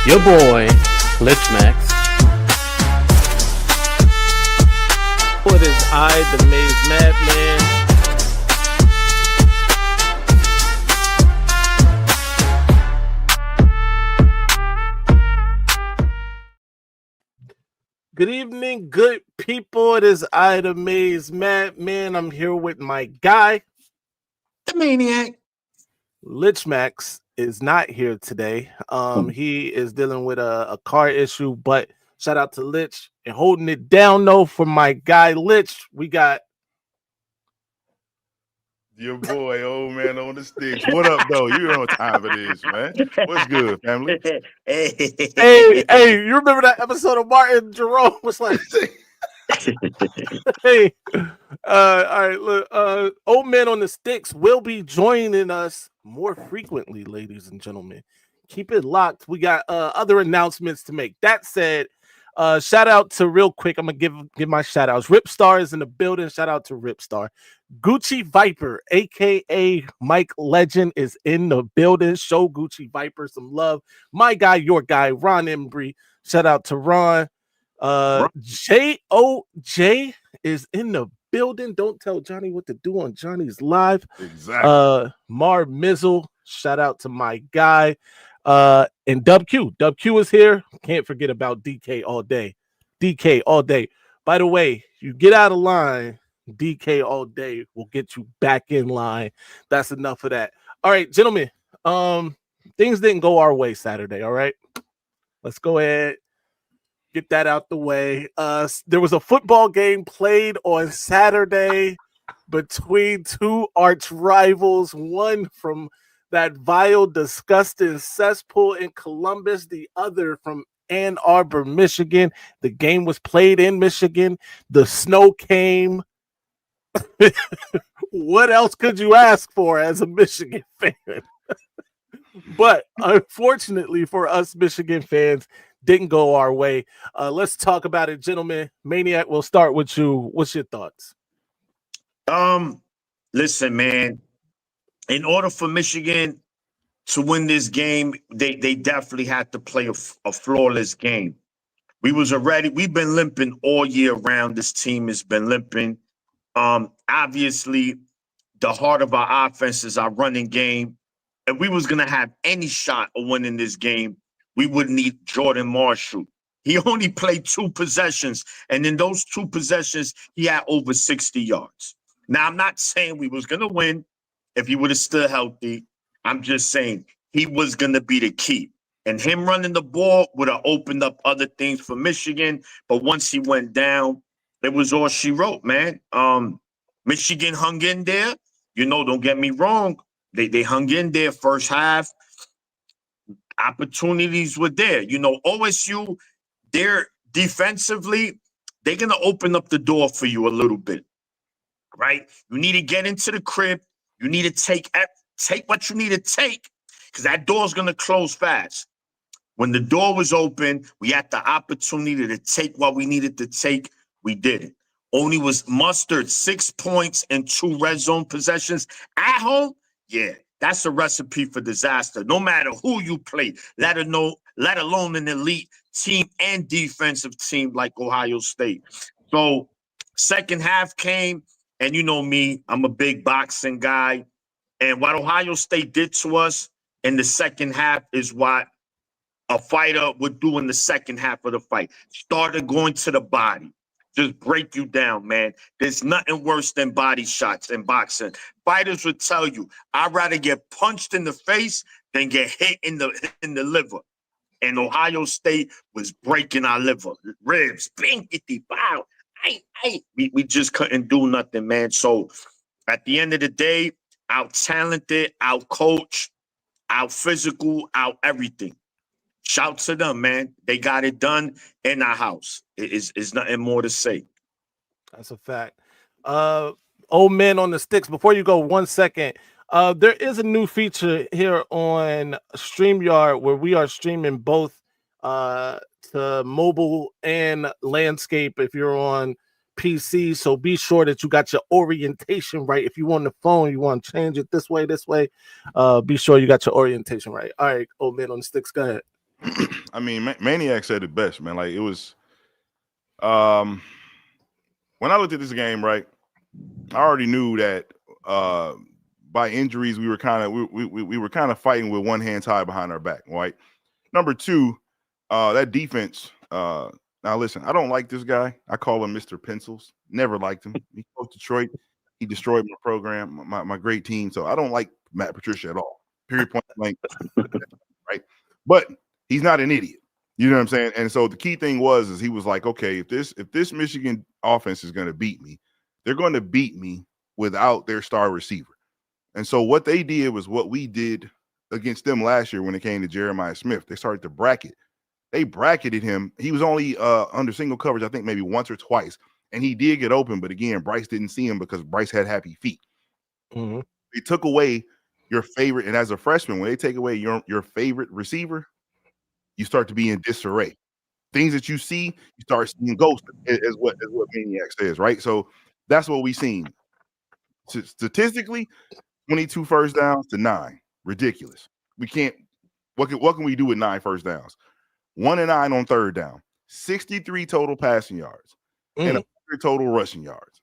Your boy, Lich Max. What is I, the Maize Madman? Good evening, good people. It is I, the Maize Madman. I'm here with my guy, the Maniac. Lich Max is not here today. He is dealing with a car issue, but shout out to Lich and holding it down though for my guy Lich. We got your boy, old man on the sticks. What up, though? You know what time it is, man. What's good, family? Hey, you remember that episode of Martin Jerome was like, hey, all right, look, old man on the sticks will be joining us more frequently, ladies and gentlemen. Keep it locked. We got other announcements to make. That said, shout out to real quick. I'm gonna give my shout outs. Ripstar is in the building. Shout out to Ripstar. Gucci Viper, aka Mike Legend, is in the building. Show Gucci Viper some love. My guy, your guy, Ron Embry. Shout out to Ron. J.O.J. is in the building. Don't tell Johnny what to do on Johnny's live. Exactly. Mar Mizzle. Shout out to my guy. And Dub Q is here. Can't forget about DK all day. DK all day. By the way, you get out of line, DK all day will get you back in line. That's enough of that. All right, gentlemen. Things didn't go our way Saturday. All right, let's go ahead, get that out the way. There was a football game played on Saturday between two arch rivals. One from that vile, disgusting cesspool in Columbus, the other from Ann Arbor, Michigan. The game was played in Michigan. The snow came. What else could you ask for as a Michigan fan? But unfortunately for us Michigan fans, didn't go our way. Let's talk about it, gentlemen. Maniac, we'll start with you. What's your thoughts? Listen, man. In order for Michigan to win this game, they definitely had to play a flawless game. We've been limping all year round. This team has been limping. Obviously, the heart of our offense is our running game. If we was gonna have any shot of winning this game, we would need Jordan Marshall. He only played 2 possessions, and in those 2 possessions, he had over 60 yards. Now, I'm not saying we was gonna win if he would have stood healthy. I'm just saying he was gonna be the key. And him running the ball would have opened up other things for Michigan. But once he went down, it was all she wrote, man. Michigan hung in there. Don't get me wrong. They hung in there first half. Opportunities were there. OSU, they're defensively, they're going to open up the door for you a little bit, right? You need to get into the crib. You need to take what you need to take because that door's going to close fast. When the door was open, we had the opportunity to take what we needed to take. We didn't. Only was mustered 6 points and 2 red zone possessions at home. Yeah, that's a recipe for disaster. No matter who you play, let alone an elite team and defensive team like Ohio State. So second half came, and you know me, I'm a big boxing guy. And what Ohio State did to us in the second half is what a fighter would do in the second half of the fight. Started going to the body. Just break you down, man. There's nothing worse than body shots in boxing. Fighters would tell you, I'd rather get punched in the face than get hit in the liver. And Ohio State was breaking our liver. Ribs, binkity, bow. We just couldn't do nothing, man. So at the end of the day, out talented, out coach, out physical, out everything. Shout to them, man. They got it done in our house. It's nothing more to say. That's a fact. Old man on the sticks. Before you go, 1 second. There is a new feature here on StreamYard where we are streaming both to mobile and landscape if you're on PC. So be sure that you got your orientation right. If you on the phone, you want to change it this way. Be sure you got your orientation right. All right, old man on the sticks. Go ahead. I mean, Maniac said it best, man. Like it was. Um, when I looked at this game, right, I already knew that by injuries we were kind of we were kind of fighting with one hand tied behind our back, right? Number two, that defense. Now listen, I don't like this guy. I call him Mr. Pencils. Never liked him. He coached Detroit. He destroyed my program, my great team. So I don't like Matt Patricia at all. Period. Point blank. Right. But he's not an idiot. You know what I'm saying? And so the key thing is he was like, okay, if this Michigan offense is going to beat me, they're going to beat me without their star receiver. And so what they did was what we did against them last year when it came to Jeremiah Smith. They started to bracket. They bracketed him. He was only under single coverage, I think maybe once or twice. And he did get open, but again, Bryce didn't see him because Bryce had happy feet. Mm-hmm. They took away your favorite, and as a freshman, when they take away your favorite receiver, you start to be in disarray. Things that you see, you start seeing ghosts, is what Maniac says, right? So that's what we seen. Statistically, 22 first downs to 9. Ridiculous. We can't. What can we do with 9 first downs? 1 and 9 on third down, 63 total passing yards, and 100 total rushing yards.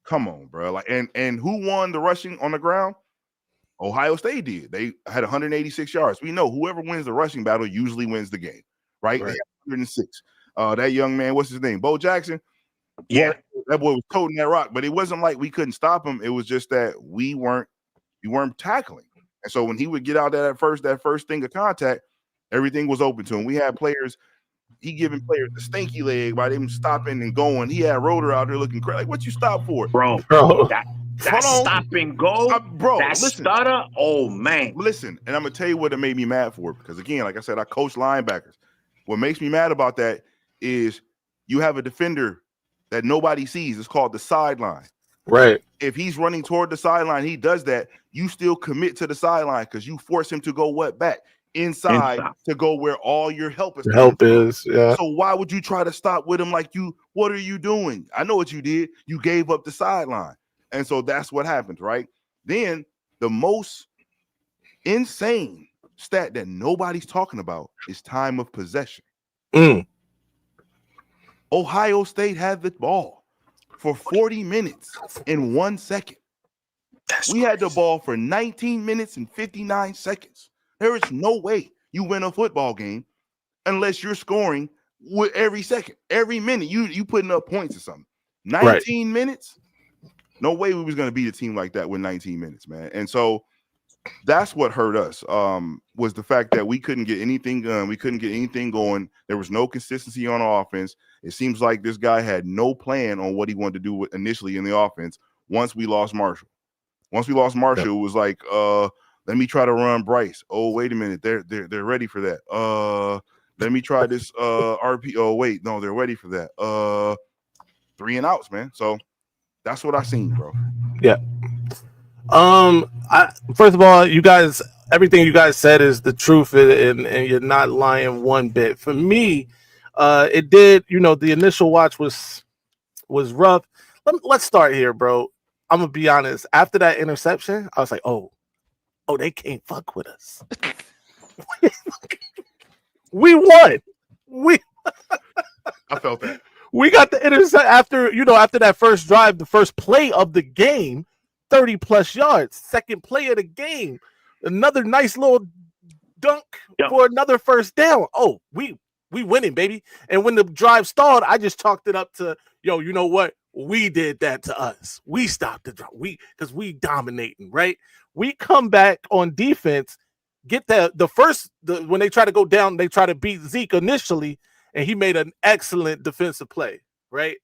Come on, bro. Like, and who won the rushing on the ground? Ohio State did. They had 186 yards. We know whoever wins the rushing battle usually wins the game, right? They had 106. That young man, what's his name? Bo Jackson. Yeah, that boy was toting that rock, but it wasn't like we couldn't stop him. It was just that we weren't tackling. And so when he would get out that first thing of contact, everything was open to him. We had players. He giving players the stinky leg by them stopping and going. He had Roder out there looking crazy. Like, what you stop for, bro? That stop and go, bro. That stutter. Oh man, listen. And I'm gonna tell you what it made me mad for. Because again, like I said, I coach linebackers. What makes me mad about that is you have a defender that nobody sees. It's called the sideline. Right. If he's running toward the sideline, he does that. You still commit to the sideline because you force him to go back inside to go where all your help is. Yeah. So why would you try to stop with him? Like what are you doing? I know what you did. You gave up the sideline. And so that's what happened, right? Then the most insane stat that nobody's talking about is time of possession. Ohio State had the ball for 40 minutes and 1 second. We had the ball for 19 minutes and 59 seconds. There is no way you win a football game unless you're scoring with every second, every minute. You putting up points or something. 19 minutes? No way we was going to beat a team like that with 19 minutes, man. And so that's what hurt us, was the fact that we couldn't get anything done. We couldn't get anything going. There was no consistency on offense. It seems like this guy had no plan on what he wanted to do initially in the offense once we lost Marshall. Once we lost Marshall, it was like, let me try to run Bryce. Oh, wait a minute. They're ready for that. Let me try this RP. Oh, wait. No, they're ready for that. 3 and outs, man. So that's what I seen, bro. Yeah. First of all, you guys, everything you guys said is the truth, and you're not lying one bit. For me, it did. The initial watch was rough. Let's start here, bro. I'm gonna be honest. After that interception, I was like, oh, they can't fuck with us. We won. I felt that. We got the intercept after that first drive, the first play of the game, 30 plus yards, second play of the game, another nice little dunk for another first down. Oh, we winning, baby. And when the drive stalled, I just chalked it up to, you know what? We did that to us. We stopped the drive. Because we dominating, right? We come back on defense, get when they try to go down, they try to beat Zeke initially, and he made an excellent defensive play, right?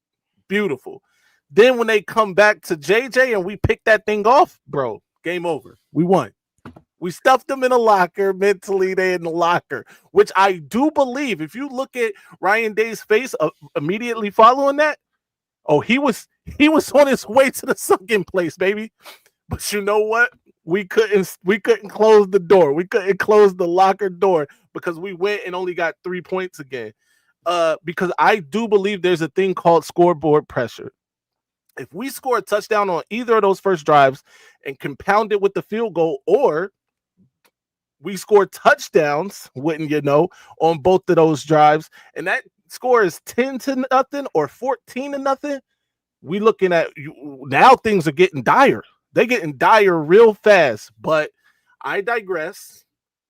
Beautiful. Then when they come back to JJ and we pick that thing off, bro, game over. We won. We stuffed them in a locker. Mentally, they in the locker, which I do believe. If you look at Ryan Day's face immediately following that, he was on his way to the sunken place, baby. But you know what? We couldn't close the door. We couldn't close the locker door because we went and only got 3 points again. Because I do believe there's a thing called scoreboard pressure. If we score a touchdown on either of those first drives and compound it with the field goal, or we scored touchdowns, wouldn't you know, on both of those drives. And that score is 10-0 or 14-0. We looking at now things are getting dire. They're getting dire real fast. But I digress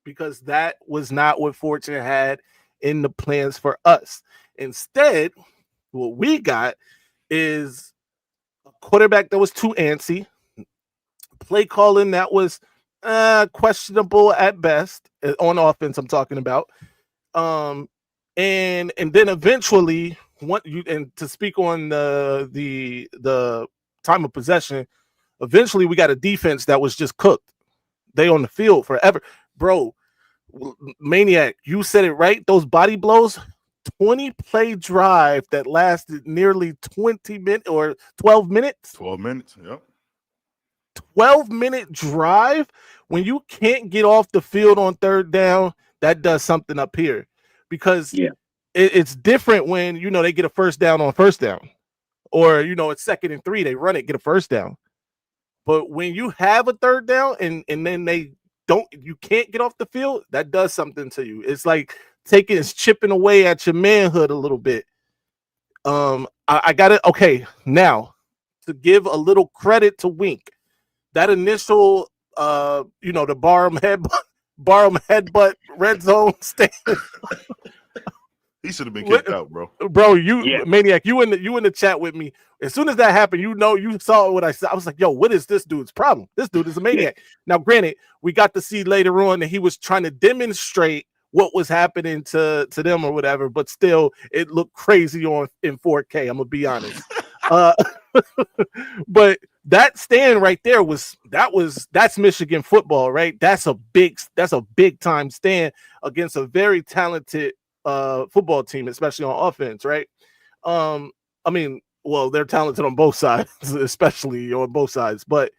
because that was not what Fortune had in the plans for us. Instead, what we got is a quarterback that was too antsy, play calling that was questionable at best on offense. I'm talking about, and then eventually, and to speak on the time of possession, eventually we got a defense that was just cooked. They on the field forever, bro. Maniac, you said it right. Those body blows. 20-play drive that lasted nearly 20 minutes or 12 minutes. 12 minutes. Yep. 12-minute drive. When you can't get off the field on third down, that does something up here, because it's different when they get a first down on first down, or it's 2nd and 3, they run it, get a first down. But when you have a third down and then you can't get off the field, that does something to you. It's like it's chipping away at your manhood a little bit. I got it. Okay, now to give a little credit to Wink, that initial the Barham headbutt red zone stand. He should have been kicked out, bro. Bro, Maniac, you in the chat with me. As soon as that happened, you saw what I said. I was like, yo, what is this dude's problem? This dude is a maniac. Yeah. Now, granted, we got to see later on that he was trying to demonstrate what was happening to them or whatever, but still, it looked crazy in 4K. I'm gonna be honest. But that stand right there that's Michigan football, right? That's a big time stand against a very talented football team, especially on offense, right? I mean, well, they're talented on both sides, especially on both sides. But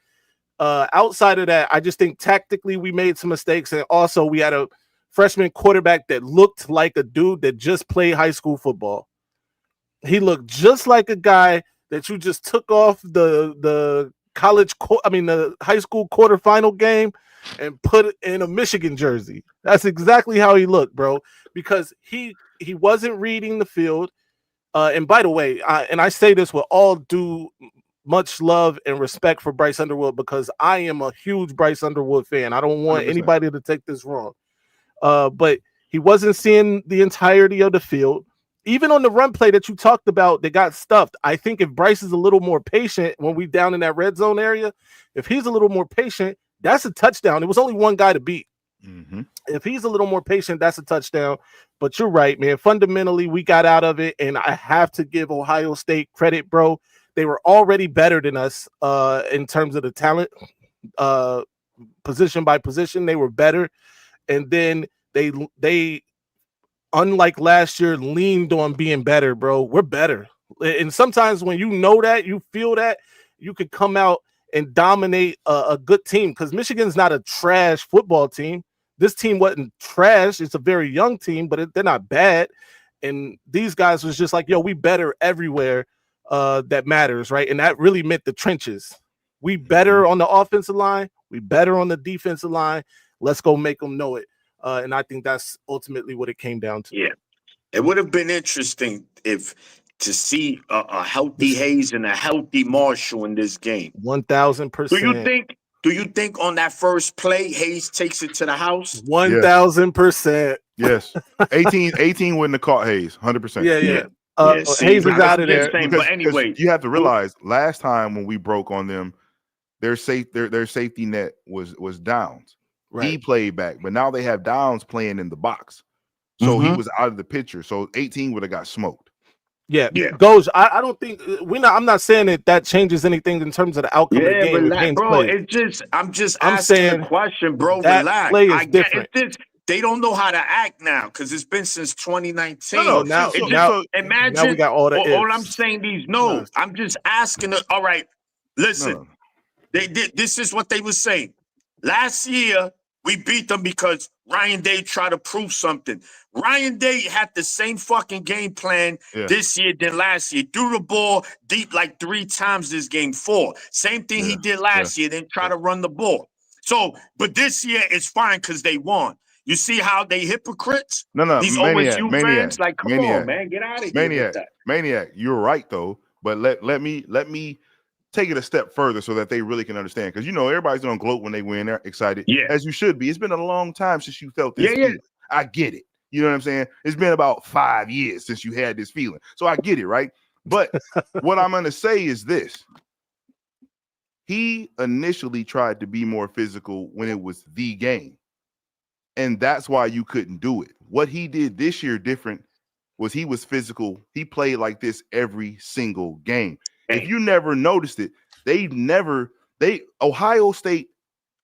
outside of that, I just think tactically we made some mistakes, and also we had a freshman quarterback that looked like a dude that just played high school football. He looked just like a guy that you just took off the high school quarterfinal game and put it in a Michigan jersey. That's exactly how he looked, bro, because he wasn't reading the field. And by the way, I say this with all due much love and respect for Bryce Underwood, because I am a huge Bryce Underwood fan. I don't want 100%. Anybody to take this wrong. But he wasn't seeing the entirety of the field. Even on the run play that you talked about, they got stuffed. I think if Bryce is a little more patient when we down in that red zone area, if he's a little more patient, that's a touchdown. It was only one guy to beat. Mm-hmm. If he's a little more patient, that's a touchdown. But you're right, man. Fundamentally, we got out of it, and I have to give Ohio State credit, bro. They were already better than us in terms of the talent, position by position. They were better, and then they unlike last year, leaned on being better, bro. We're better. And sometimes when you feel that, you could come out and dominate a good team, because Michigan's not a trash football team. This team wasn't trash. It's a very young team, but they're not bad. And these guys was just like, yo, we better everywhere that matters, right? And that really meant the trenches. We better on the offensive line. We better on the defensive line. Let's go make them know it. And I think that's ultimately what it came down to. Yeah, it would have been interesting to see a healthy Hayes and a healthy Marshall in this game. 1,000%. Do you think on that first play Hayes takes it to the house? 1,000%. Yes. 18 wouldn't have caught Hayes. 100%. Yeah. Hayes is out of there. But anyway, you have to realize last time when we broke on them, their safety net was Downs. Right. He played back, but now they have Downs playing in the box. So he was out of the picture. So 18 would have got smoked. Yeah. Goes. I don't think I'm not saying that changes anything in terms of the outcome of the game. Relax, bro. I'm just asking a question, bro. Relax. Play is different. They don't know how to act now because it's been since 2019. Now imagine. we got all the all I'm saying I'm just asking. All right, listen. This is what they were saying last year. We beat them because Ryan Day tried to prove something. Ryan Day had the same fucking game plan this year than last year. Threw the ball deep like 3 times this game, 4. Same thing he did last year, then try to run the ball. So, but this year is fine because they won. You see how they hypocrites? No, These maniac, OSU maniac, fans, like, come maniac, on, man, get out of here with that. maniac. You're right though, but let me take it a step further so that they really can understand. Because everybody's gonna gloat when they win. They're excited, Yeah. as you should be. It's been a long time since you felt this. Yeah. Feeling. I get it. You know what I'm saying? It's been about 5 years since you had this feeling, so I get it, right? But what I'm gonna say is this: he initially tried to be more physical when it was the game. And that's why you couldn't do it. What he did this year different was he was physical. He played like this every single game. If you never noticed it, Ohio State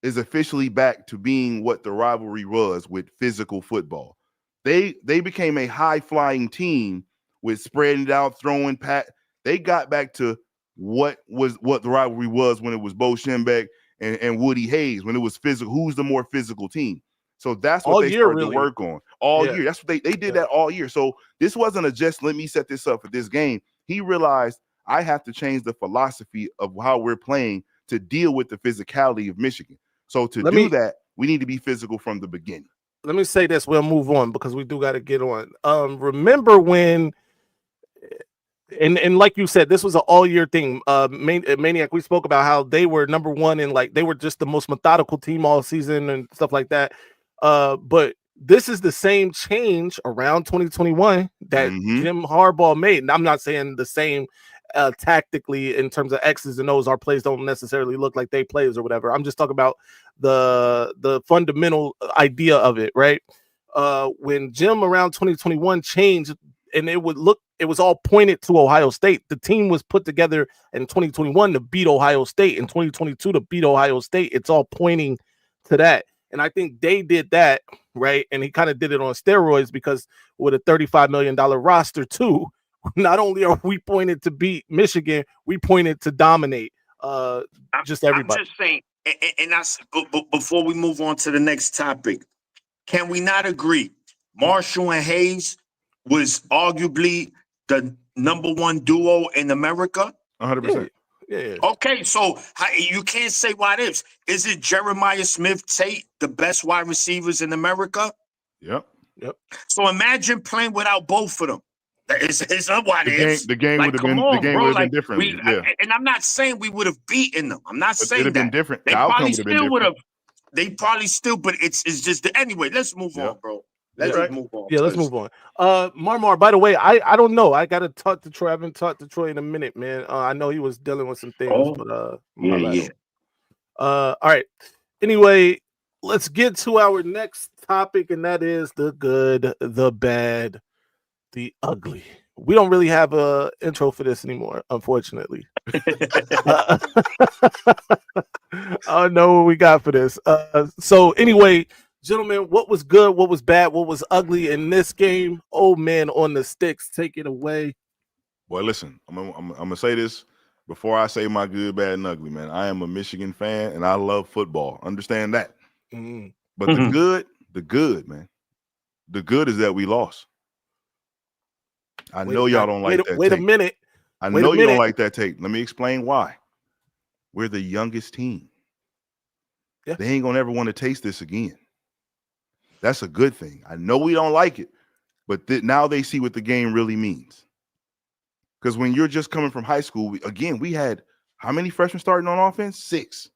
is officially back to being what the rivalry was with physical football. They became a high-flying team with spreading it out, throwing pat. They got back to what the rivalry was when it was Bo Schembech and Woody Hayes, when it was physical. Who's the more physical team? So that's what they started to work on all year. That's what they did that all year. So this wasn't a just let me set this up for this game. He realized I have to change the philosophy of how we're playing to deal with the physicality of Michigan. So to do that, we need to be physical from the beginning. Let me say this. We'll move on because we do got to get on. Remember when, and like you said, this was an all-year thing. Maniac, we spoke about how they were number one and like they were just the most methodical team all season and stuff like that. But this is the same change around 2021 that Jim Harbaugh made. And I'm not saying the same tactically in terms of X's and O's. Our plays don't necessarily look like they plays or whatever. I'm just talking about the fundamental idea of it, right? When Jim around 2021 changed, and it was all pointed to Ohio State. The team was put together in 2021 to beat Ohio State, in 2022 to beat Ohio State. It's all pointing to that. And I think they did that, right? And he kind of did it on steroids because with a $35 million roster too, not only are we pointed to beat Michigan, we pointed to dominate just everybody. I'm just saying, and before we move on to the next topic, can we not agree? Marshall and Hayes was arguably the number one duo in America. 100%. Yeah. Okay, so you can't say what ifs. Is it Jeremiah Smith, Tate, the best wide receivers in America? Yep. So imagine playing without both of them. It's not what ifs. The game would have been different. And I'm not saying we would have beaten them. I'm not saying it'd have been different. They probably still would have. They probably still, but it's just anyway. Let's move on, bro. Let's move on. Yeah, let's move on. Marmar, by the way, I don't know. I gotta talk to Troy. I haven't talked to Troy in a minute, man. I know he was dealing with some things, but all right. Anyway, let's get to our next topic, and that is the good, the bad, the ugly. We don't really have a intro for this anymore, unfortunately. I don't know what we got for this. So anyway, gentlemen, what was good, what was bad, what was ugly in this game? Old man on the sticks, take it away. Boy, listen, I'm gonna say this before I say my good, bad, and ugly, man. I am a Michigan fan and I love football. Understand that. But the good, man. The good is that we lost. I know y'all don't like that. Wait a minute. I know you don't like that take. Let me explain why. We're the youngest team. Yeah. They ain't gonna ever want to taste this again. That's a good thing. I know we don't like it, but now they see what the game really means. Because when you're just coming from high school, we had how many freshmen starting on offense? 6.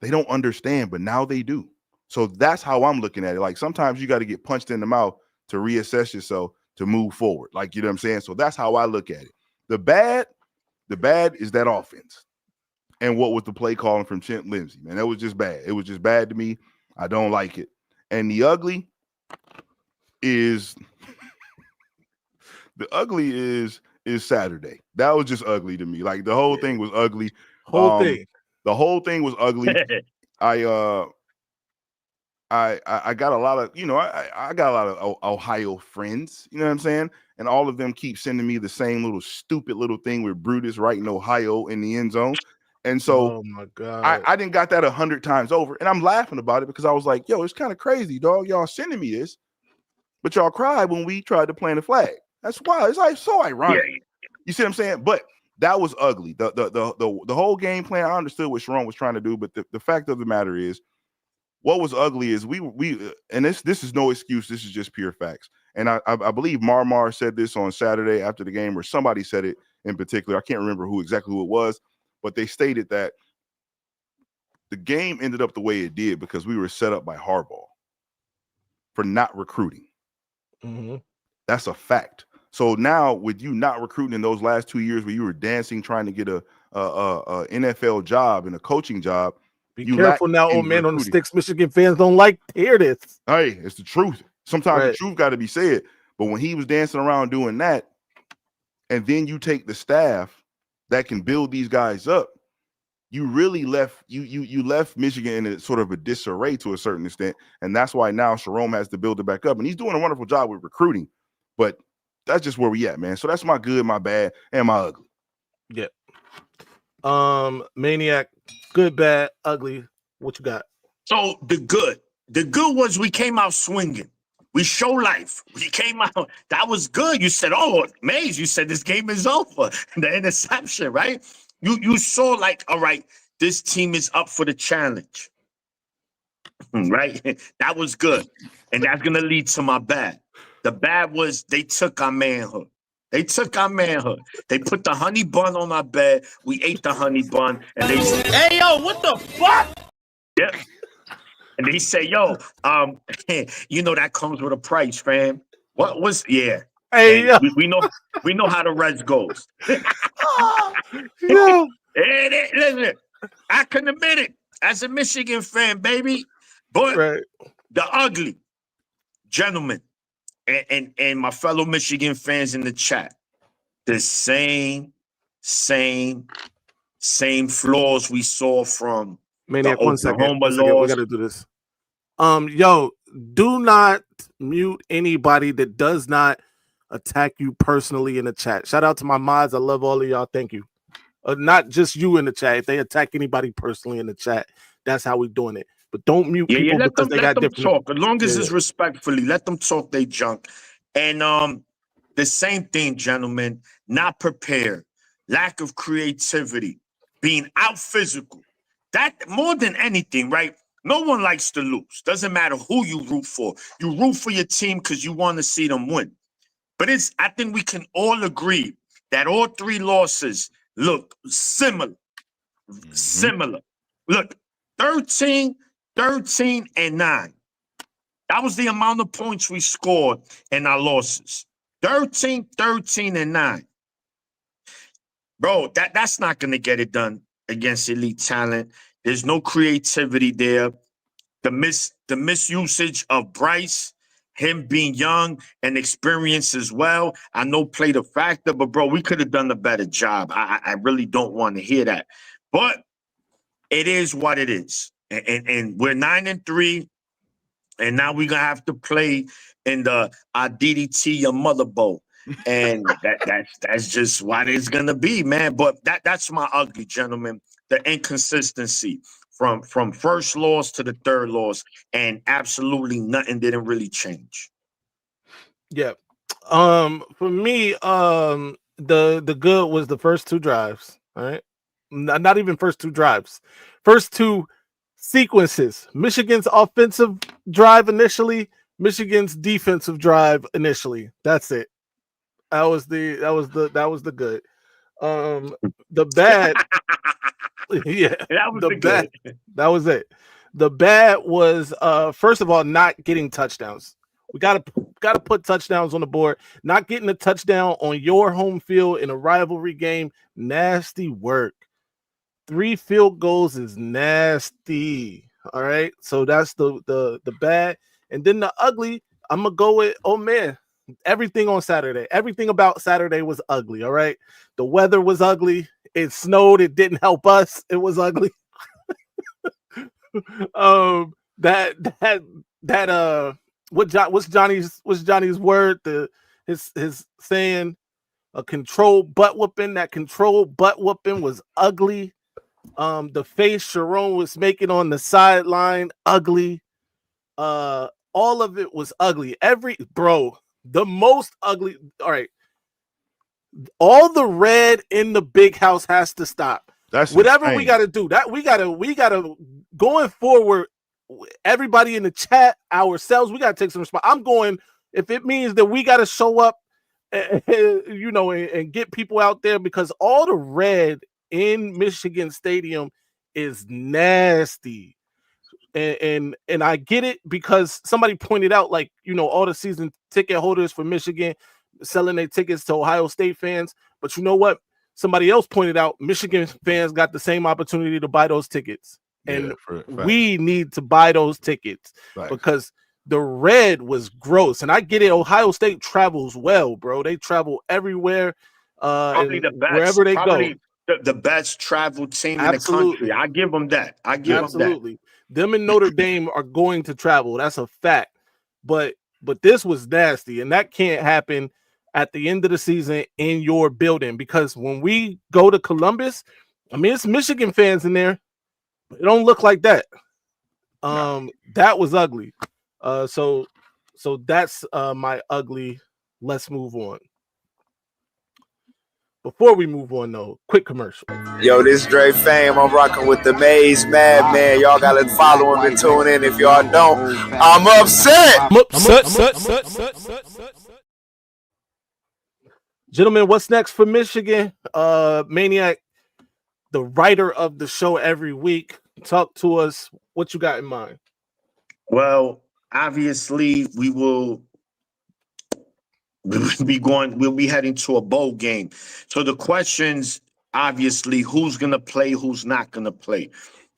They don't understand, but now they do. So that's how I'm looking at it. Like sometimes you got to get punched in the mouth to reassess yourself to move forward. Like, you know what I'm saying? So that's how I look at it. The bad is that offense. And what was the play calling from Chint Lindsey, man? That was just bad. It was just bad to me. I don't like it. And the ugly is Saturday. That was just ugly to me. Like the whole thing was ugly. The whole thing was ugly. I got a lot of, I got a lot of Ohio friends, you know what I'm saying? And all of them keep sending me the same little stupid little thing with Brutus writing Ohio in the end zone. And so oh my God. I didn't got that 100 times over. And I'm laughing about it because I was like, yo, it's kind of crazy, dog. Y'all sending me this, but y'all cried when we tried to plant a flag. That's why it's like so ironic. Yeah. You see what I'm saying? But that was ugly. The whole game plan, I understood what Sharon was trying to do, but the fact of the matter is what was ugly is we and this is no excuse. This is just pure facts. And I believe Mar said this on Saturday after the game, or somebody said it in particular. I can't remember who it was, but they stated that the game ended up the way it did because we were set up by Harbaugh for not recruiting. Mm-hmm. That's a fact. So now with you not recruiting in those last 2 years where you were dancing, trying to get a NFL job and a coaching job, be careful now, old man on the sticks. Michigan fans don't like to hear this. Hey, it's the truth. Sometimes the truth got to be said. But when he was dancing around doing that, and then you take the staff that can build these guys up, you really left you left Michigan in a sort of a disarray to a certain extent. And that's why now Jerome has to build it back up. And he's doing a wonderful job with recruiting. But that's just where we at, man. So that's my good, my bad, and my ugly. Yeah. Maniac, good, bad, ugly. What you got? So the good was we came out swinging. We show life. We came out. That was good. You said, "Oh, Maize," you said this game is over. The interception, right? You saw like, all right, this team is up for the challenge, right? That was good, and that's gonna lead to my bad. The bad was they took our manhood. They took our manhood. They put the honey bun on our bed. We ate the honey bun, and they said, "Hey, yo, what the fuck?" Yeah. And they say, "Yo, you know that comes with a price, fam." What was? Yeah. Hey, yo. we know how the rest goes. Yeah. Listen, I can admit it as a Michigan fan, baby. But the ugly, gentlemen, and my fellow Michigan fans in the chat, the same flaws we saw from Maniac. 1 second. We gotta do this. Yo, do not mute anybody that does not attack you personally in the chat. Shout out to my mods. I love all of y'all. Thank you. Not just you in the chat. If they attack anybody personally in the chat, that's how we doing it. But don't mute people because they got different talk. As long as it's respectfully, let them talk they junk. And the same thing, gentlemen, not prepared, lack of creativity, being out physical. That more than anything, right? No one likes to lose. Doesn't matter who you root for. You root for your team because you want to see them win. But I think we can all agree that all three losses look similar. Mm-hmm. Similar. Look, 13, and 9. That was the amount of points we scored in our losses. 13, and 9. Bro, that's not going to get it done against elite talent. There's no creativity there. The misusage of Bryce, him being young and experienced as well, I know played a factor, but bro, we could have done a better job. I really don't want to hear that. But it is what it is. And we're 9-3, and now we're gonna have to play in the DDT your mother bowl. And that's just what it's gonna be, man. But that's my ugly, gentlemen. The inconsistency from first loss to the third loss, and absolutely nothing didn't really change. Yeah. For me, the good was the first two drives. All right. Not even first two drives. First two sequences. Michigan's offensive drive initially, Michigan's defensive drive initially. That's it. That was the good. The bad. Yeah, that was the bad. That was it. The bad was first of all not getting touchdowns. We gotta put touchdowns on the board. Not getting a touchdown on your home field in a rivalry game, nasty work. 3 field goals is nasty. All right, so that's the bad, and then the ugly. I'm gonna go with man. Everything on Saturday, everything about Saturday was ugly. All right, the weather was ugly. It snowed. It didn't help us. It was ugly. What's Johnny's word? His saying a controlled butt whooping. That controlled butt whooping was ugly. The face Sharon was making on the sideline, ugly. All of it was ugly. The most ugly. All right. All the red in the big house has to stop. That's whatever insane. We got to do. That we gotta going forward. everybody in the chat, ourselves, we got to take some response. I'm going, if it means that we got to show up, you know, and get people out there, because all the red in Michigan Stadium is nasty. And I get it, because somebody pointed out, like, you know, all the season ticket holders for Michigan selling their tickets to Ohio State fans. But you know what? Somebody else pointed out Michigan fans got the same opportunity to buy those tickets. And we need to buy those tickets because the red was gross. And I get it. Ohio State travels well, bro. They travel everywhere. Probably the best. Wherever they probably go. The best travel team in the country. I give them that. Absolutely. Them and Notre Dame are going to travel. That's a fact. But this was nasty, and that can't happen at the end of the season in your building, because when we go to Columbus, I mean, it's Michigan fans in there, but it don't look like that. That was ugly. So that's my ugly. Let's move on. Before we move on, though, quick commercial. Yo, this is Dre Fame. I'm rocking with the Maize Madman. Y'all gotta follow him and tune in. If y'all don't, I'm upset. Gentlemen, what's next for Michigan? Maniac, the writer of the show every week. Talk to us. What you got in mind? Well, obviously, we'll be heading to a bowl game. So the questions, obviously, who's gonna play, who's not gonna play.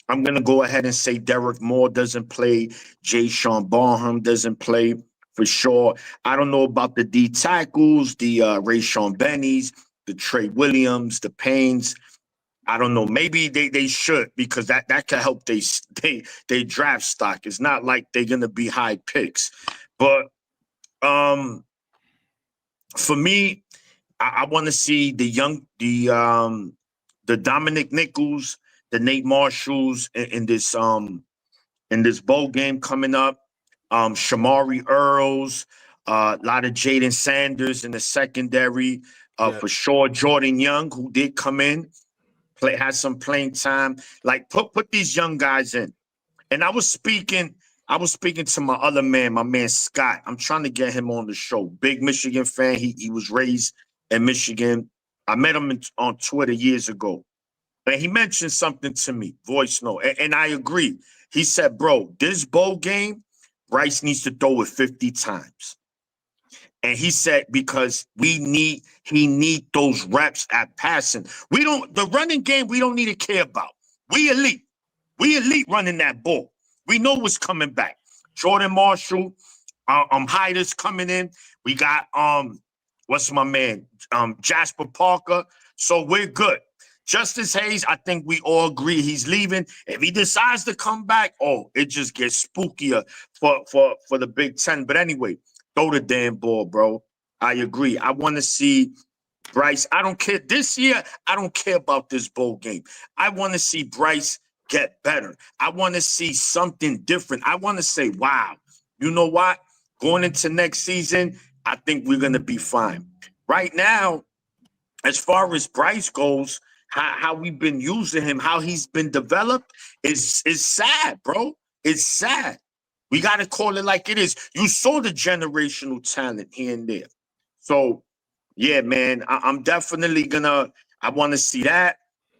I'm gonna go ahead and say Derek Moore doesn't play, Jay Sean Barham doesn't play for sure. I don't know about the D tackles, the Rayshawn Bennies, the Trey Williams, the Paynes. I don't know. Maybe they should, because that can help they draft stock. It's not like they're gonna be high picks, but for me, I want to see the Dominic Nichols, the Nate Marshalls in this bowl game coming up. Shamari Earls, a lot of Jaden Sanders in the secondary, for sure. Jordan Young, who did come in, had some playing time. Like put these young guys in. And I was speaking to my other man, my man Scott. I'm trying to get him on the show. Big Michigan fan. He was raised in Michigan. I met him on Twitter years ago. And he mentioned something to me, voice note. And I agree. He said, bro, this bowl game, Bryce needs to throw it 50 times. And he said, because he need those reps at passing. The running game, we don't need to care about. We elite. We elite running that ball. We know what's coming back. Jordan Marshall, Hyder's coming in. We got what's my man? Jasper Parker. So we're good. Justice Hayes, I think we all agree he's leaving. If he decides to come back, it just gets spookier for the Big Ten. But anyway, throw the damn ball, bro. I agree. I want to see Bryce. I don't care. This year, I don't care about this bowl game. I want to see Bryce get better. I want to see something different. I want to say, wow, you know what? Going into next season, I think we're going to be fine. Right now, as far as Bryce goes, how we've been using him, how he's been developed is sad, bro. It's sad. We got to call it like it is. You saw the generational talent here and there. So, yeah, man, I'm definitely I want to see that.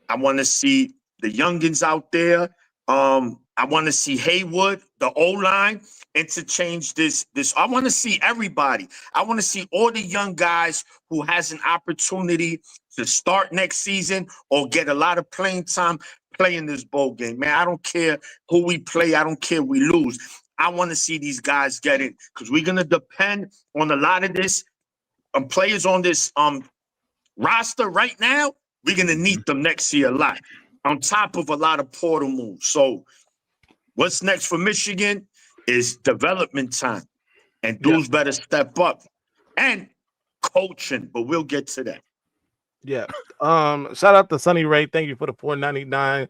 I want to see the youngins out there. I want to see Haywood, the O-line, interchange this. I want to see everybody. I want to see all the young guys who has an opportunity to start next season or get a lot of playing time playing this bowl game. Man, I don't care who we play. I don't care if we lose. I want to see these guys get it, because we're going to depend on a lot of this players on this roster right now. We're going to need them next year a lot, on top of a lot of portal moves. So what's next for Michigan is development time. And dudes better step up. And coaching, but we'll get to that. Yeah. Shout out to Sonny Ray. Thank you for the $4.99.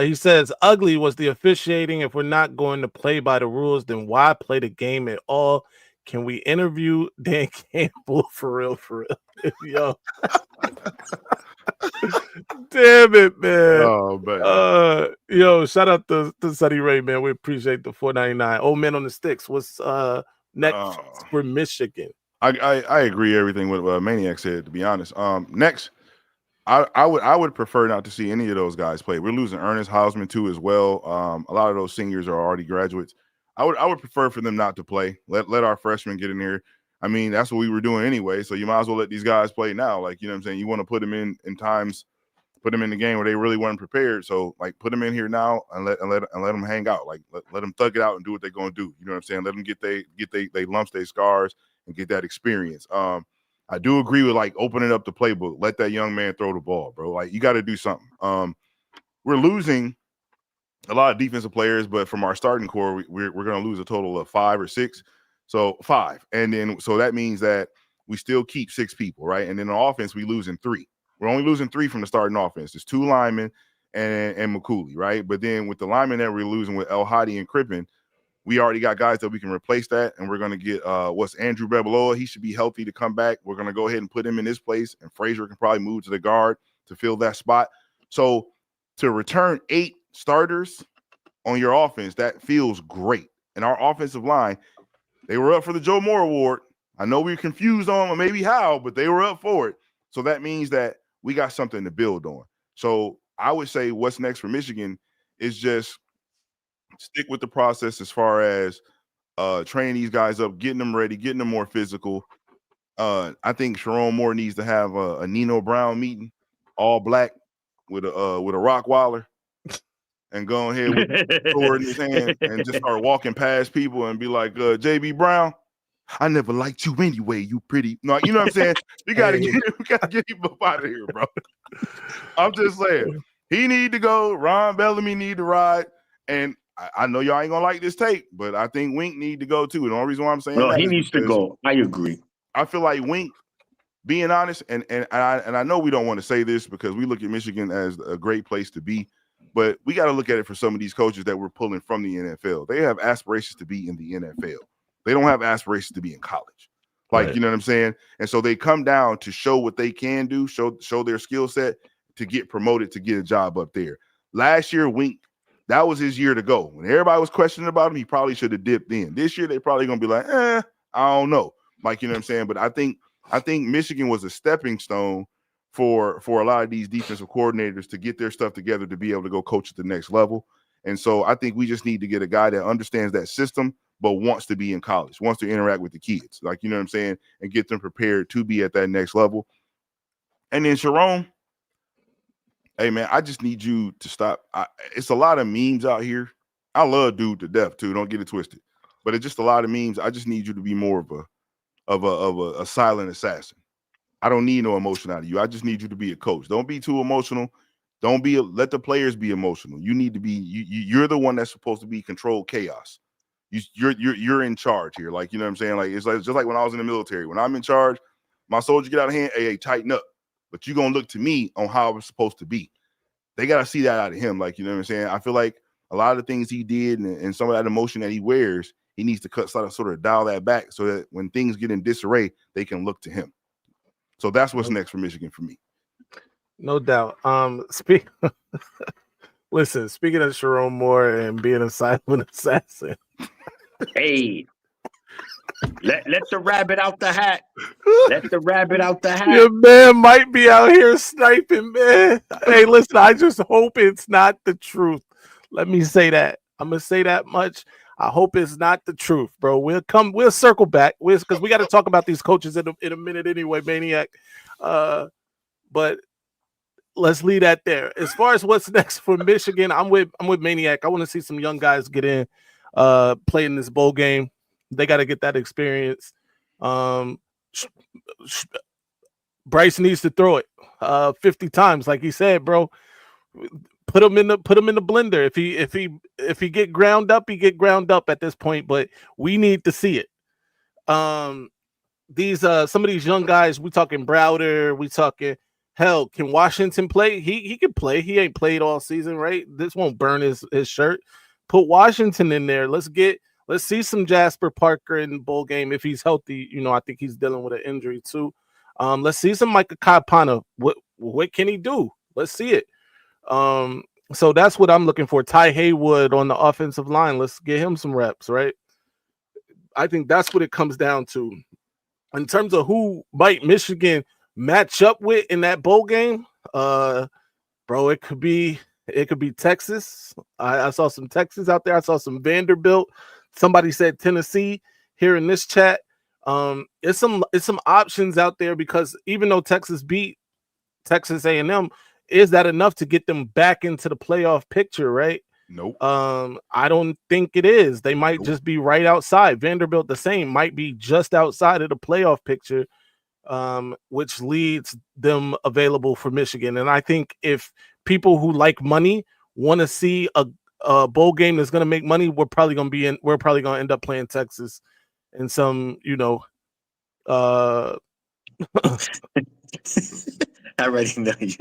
He says, ugly was the officiating. If we're not going to play by the rules, then why play the game at all? Can we interview Dan Campbell for real? Yo. Damn it, man. Oh, man. Yo, shout out to Sunny Ray, man. We appreciate the $4.99. Old man on the sticks. What's next for Michigan? I agree everything with Maniac said. To be honest, next. I would prefer not to see any of those guys play. We're losing Ernest Hausman too as well. A lot of those seniors are already graduates. I would prefer for them not to play. Let our freshmen get in here. I mean, that's what we were doing anyway. So you might as well let these guys play now. Like, you know what I'm saying? You want to put them in times, put them in the game where they really weren't prepared. So like put them in here now and let them hang out. Like let them thug it out and do what they're gonna do. You know what I'm saying? Let them get they lumps, they scars, and get that experience. I do agree with like opening up the playbook. Let that young man throw the ball, bro. Like you got to do something. We're losing a lot of defensive players, but from our starting core, we're going to lose a total of 5 or 6. So 5, and then so that means that we still keep 6 people, right? And then on offense, we losing 3. We're only losing 3 from the starting offense. There's 2 linemen and McCooley, right? But then with the linemen that we're losing with El Hadi and Crippen, we already got guys that we can replace that, and we're going to get what's Andrew Bebeloa. He should be healthy to come back. We're going to go ahead and put him in his place, and Frazier can probably move to the guard to fill that spot. So to return 8 starters on your offense, that feels great. And our offensive line, they were up for the Joe Moore Award. I know we were confused on maybe how, but they were up for it. So that means that we got something to build on. So I would say what's next for Michigan is just stick with the process as far as training these guys up, getting them ready, getting them more physical. I think Sharon Moore needs to have a Nino Brown meeting, all black with a Rottweiler, and go ahead with the sword in his hand and just start walking past people and be like, JB Brown, I never liked you anyway, you pretty. No, you know what I'm saying? We gotta get him up out of here, bro. I'm just saying. He need to go. Ron Bellamy need to ride. And I know y'all ain't gonna like this tape, but I think Wink need to go too. And the only reason why I'm saying that he is needs to go. I agree. I feel like Wink, being honest, and I know we don't want to say this because we look at Michigan as a great place to be, but we got to look at it for some of these coaches that we're pulling from the NFL. They have aspirations to be in the NFL. They don't have aspirations to be in college. Like, right. You know what I'm saying? And so they come down to show what they can do, show their skill set to get promoted, to get a job up there. Last year, Wink, that was his year to go. When everybody was questioning about him, he probably should have dipped in. This year, they're probably going to be like, I don't know. Like, you know what I'm saying? But I think Michigan was a stepping stone for a lot of these defensive coordinators to get their stuff together to be able to go coach at the next level. And so I think we just need to get a guy that understands that system but wants to be in college, wants to interact with the kids, like, you know what I'm saying, and get them prepared to be at that next level. And then Sharon, hey, man, I just need you to stop. It's a lot of memes out here. I love dude to death, too. Don't get it twisted. But it's just a lot of memes. I just need you to be more of a silent assassin. I don't need no emotion out of you. I just need you to be a coach. Don't be too emotional. Let the players be emotional. You need to be you're the one that's supposed to be controlled chaos. You're in charge here. Like, you know what I'm saying? Like, it's like just like when I was in the military. When I'm in charge, my soldiers get out of hand, hey, tighten up. But you're gonna look to me on how it's supposed to be. They gotta see that out of him. Like, you know what I'm saying? I feel like a lot of the things he did and some of that emotion that he wears, he needs to sort of dial that back so that when things get in disarray, they can look to him. So that's what's next for Michigan for me. No doubt. Listen, speaking of Sharon Moore and being a silent assassin. Hey, let the rabbit out the hat. Let the rabbit out the hat. Your man might be out here sniping, man. Hey, listen, I just hope it's not the truth. Let me say that. I'm gonna say that much. I hope it's not the truth, bro. We'll circle back because we got to talk about these coaches in a minute anyway, Maniac. But let's leave that there. As far as what's next for Michigan, I'm with Maniac. I want to see some young guys get in, play in this bowl game. They got to get that experience. Bryce needs to throw it 50 times, like he said, bro. Put him in the blender. If he get ground up, he get ground up at this point. But we need to see it. These some of these young guys, we talking Browder, we talking hell. Can Washington play? He can play. He ain't played all season, right? This won't burn his shirt. Put Washington in there. Let's see some Jasper Parker in the bowl game if he's healthy. You know, I think he's dealing with an injury too. Let's see some Micah Kaipana. What can he do? Let's see it. So that's what I'm looking for. Ty Haywood on the offensive line. Let's get him some reps, right? I think that's what it comes down to. In terms of who might Michigan match up with in that bowl game, bro, it could be Texas. I saw some Texas out there. I saw some Vanderbilt. Somebody said Tennessee here in this chat. It's some options out there because even though Texas beat Texas A&M, is that enough to get them back into the playoff picture, right? Nope. I don't think it is. They might just be right outside. Vanderbilt, the same, might be just outside of the playoff picture, which leads them available for Michigan. And I think if people who like money want to see a bowl game that's going to make money, we're probably going to end up playing Texas in some, I already know you.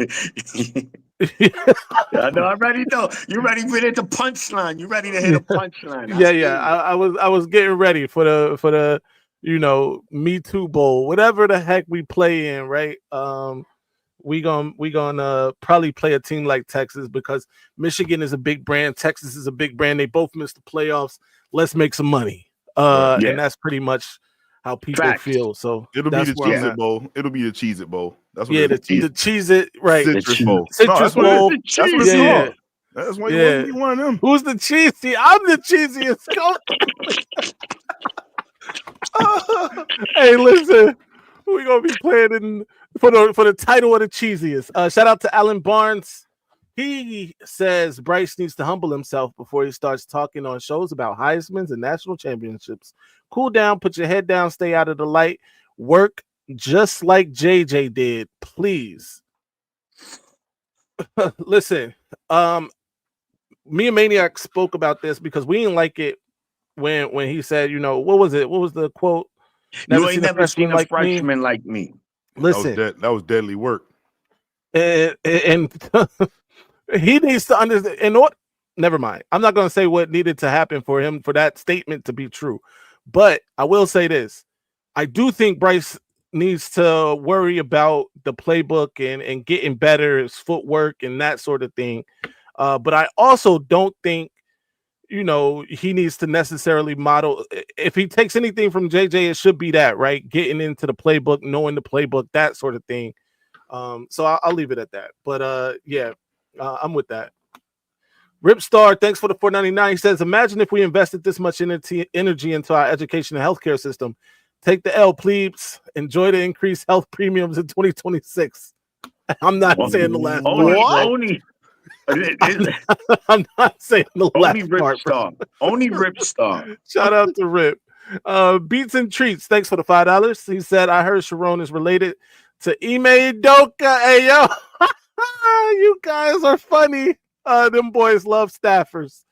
I know. I already know. You ready to hit the punchline? You ready to hit a punchline? Yeah. I was getting ready for the Me Too Bowl, whatever the heck we play in, right? We gonna probably play a team like Texas because Michigan is a big brand. Texas is a big brand. They both missed the playoffs. Let's make some money. And that's pretty much how people feel. So it'll be the Cheez-It Bowl. It'll be the Cheez-It Bowl. That's what the Cheez-It, right? Citrus Bowl. Citrus Bowl. That's what it's called. That's why you want to be one of them. Who's the cheesy? I'm the cheesiest. Hey, listen, we're gonna be playing for the title of the cheesiest. Shout out to Alan Barnes. He says Bryce needs to humble himself before he starts talking on shows about Heisman's and national championships. Cool down, put your head down, stay out of the light, work just like JJ did, please. Listen, me and Maniac spoke about this because we didn't like it when he said, what was it? What was the quote? You ain't never seen a freshman like me. Listen, that was deadly work. And he needs to understand. Never mind. I'm not going to say what needed to happen for him for that statement to be true, but I will say this: I do think Bryce needs to worry about the playbook and getting better, his footwork and that sort of thing. But I also don't think, he needs to necessarily model. If he takes anything from JJ, it should be that, right? Getting into the playbook, knowing the playbook, that sort of thing. So I'll leave it at that. But I'm with that. Ripstar, thanks for the $4.99. He says, imagine if we invested this much energy into our education and healthcare system. Take the L, plebes. Enjoy the increased health premiums in 2026. I'm not saying the last part. I'm not saying the last part. Only Ripstar. Shout out to Rip. Beats and Treats, thanks for the $5. He said, I heard Sharon is related to Ime Udoka. Hey, yo. You guys are funny. Them boys love staffers.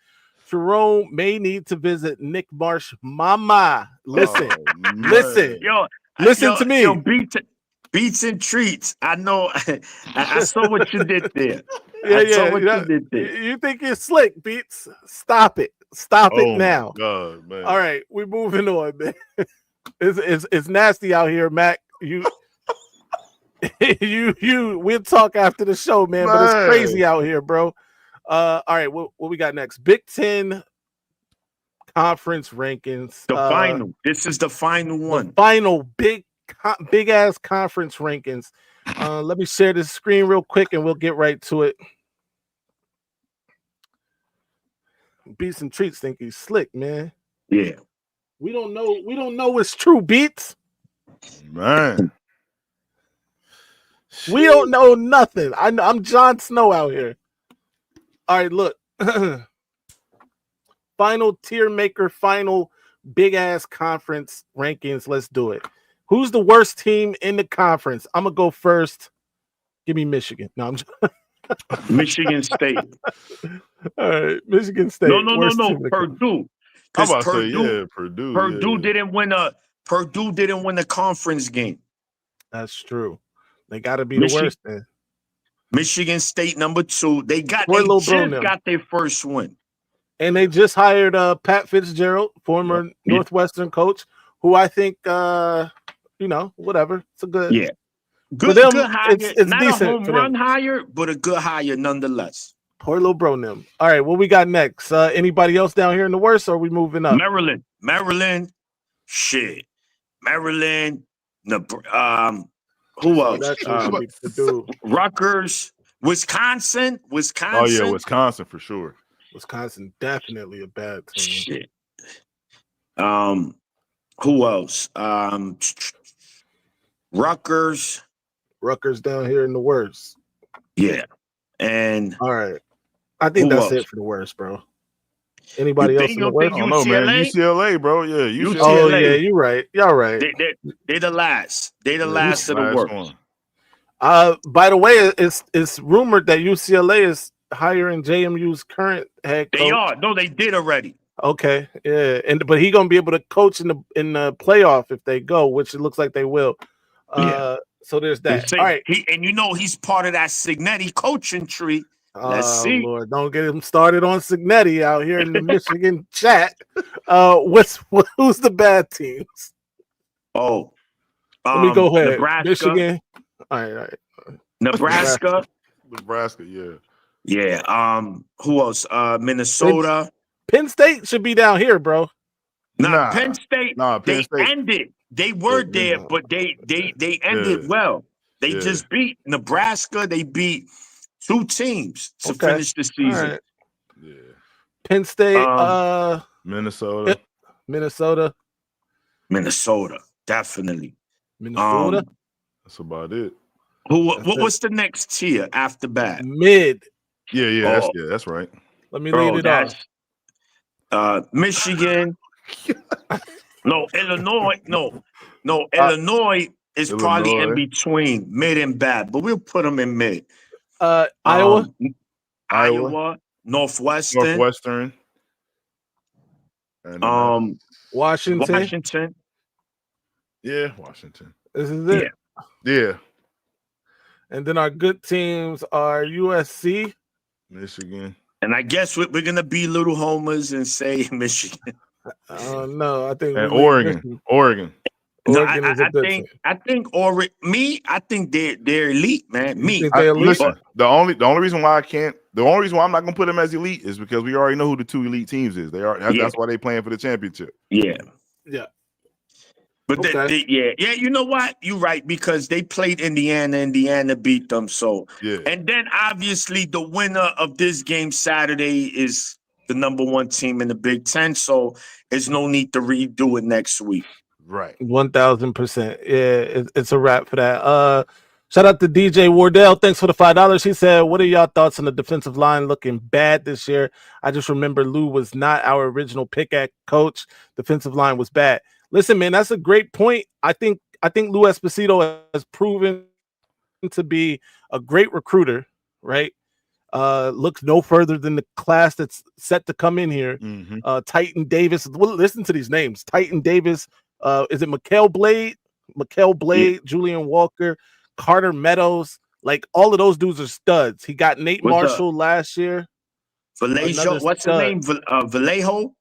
Jerome may need to visit Nick Marsh. Mama, listen, listen to me. Yo, beats and treats. I know. I saw what you did there. You think you're slick, Beats? Stop it. Stop it now. God, man. All right, we're moving on, man. It's nasty out here, Mac. We'll talk after the show, man. But it's crazy out here, bro. All right, what we got next? Big Ten conference rankings. The final. This is the final one. The final big ass conference rankings. Let me share this screen real quick, and we'll get right to it. Beats and Treats think he's slick, man. Yeah. We don't know it's true, Beats. Man. We don't know nothing. I'm Jon Snow out here. All right, look. Final tier maker, final big ass conference rankings. Let's do it. Who's the worst team in the conference? I'm gonna go first. Give me Michigan. No, I'm just... Michigan State. All right, Michigan State. No. Purdue. Purdue. Purdue didn't win a conference game. That's true. They got to be the worst then. Michigan State number 2. They just got their first win. And they just hired Pat Fitzgerald, former Northwestern coach, who I think whatever. It's a good. Yeah. Good hire. It's not decent a home run hire, but a good hire nonetheless. Poor little bro them. All right, what we got next? Anybody else down here in the worst, or are we moving up? Maryland, shit. Maryland, who else? That should be the dude. Rutgers, Wisconsin. Oh yeah, Wisconsin for sure. Wisconsin definitely a bad team. Shit. Who else? Rutgers down here in the worst. Yeah. And all right. I think that's it for the worst, bro. Anybody else in the worst? I don't know, man. UCLA, bro. Yeah, UCLA. Oh yeah, you're right. Y'all right. They're the last. They're the last of the worst. One. By the way, it's rumored that UCLA is hiring JMU's current head coach. They are. No, they did already. Okay, yeah, but he gonna be able to coach in the playoff if they go, which it looks like they will. Yeah. So there's that. All right, he's part of that Signetti coaching tree. Let's see. Lord, don't get him started on Signetti out here in the Michigan chat. Who's the bad teams? Oh, let me go ahead. Nebraska. Michigan. All right. Nebraska, yeah. Yeah. Who else? Minnesota. Penn State should be down here, bro. Nah, Penn State. Penn State Ended. They were there, but they ended well. They just beat Nebraska. They beat 2 teams to finish the season. Right. Yeah. Penn State, Minnesota, definitely. Minnesota. That's about it. What's the next tier after that? Mid. Yeah, that's right. Let me lead it off. Michigan. No, Illinois. No, Illinois is probably in between mid and bad, but we'll put them in mid. Iowa, Northwestern, and, Washington. Yeah, Washington. This is it. Yeah. And then our good teams are USC, Michigan. And I guess we're gonna be little homers and say Michigan. No, I think Oregon. No, I think Oregon. I think they're elite, man. Listen, the only reason why I'm not gonna put them as elite is because we already know who the 2 elite teams is. That's why they playing for the championship. Yeah. But okay. you know what? You're right, because they played Indiana beat them. So and then obviously the winner of this game Saturday is the number 1 team in the Big Ten. So there's no need to redo it next week. Right. 1000%. Yeah, it's a wrap for that. Shout out to DJ Wardell. Thanks for the $5. He said, what are y'all thoughts on the defensive line looking bad this year? I just remember Lou was not our original pick at coach. Defensive line was bad. Listen, man, that's a great point. I think Lou Esposito has proven to be a great recruiter, right? Looks no further than the class that's set to come in here. Mm-hmm. Titan Davis. Well, listen to these names. Titan Davis. Is it Mikael Blade, Julian Walker, Carter Meadows? Like, all of those dudes are studs. He got Nate Marshall last year. Vallejo, what's his name? Vallejo.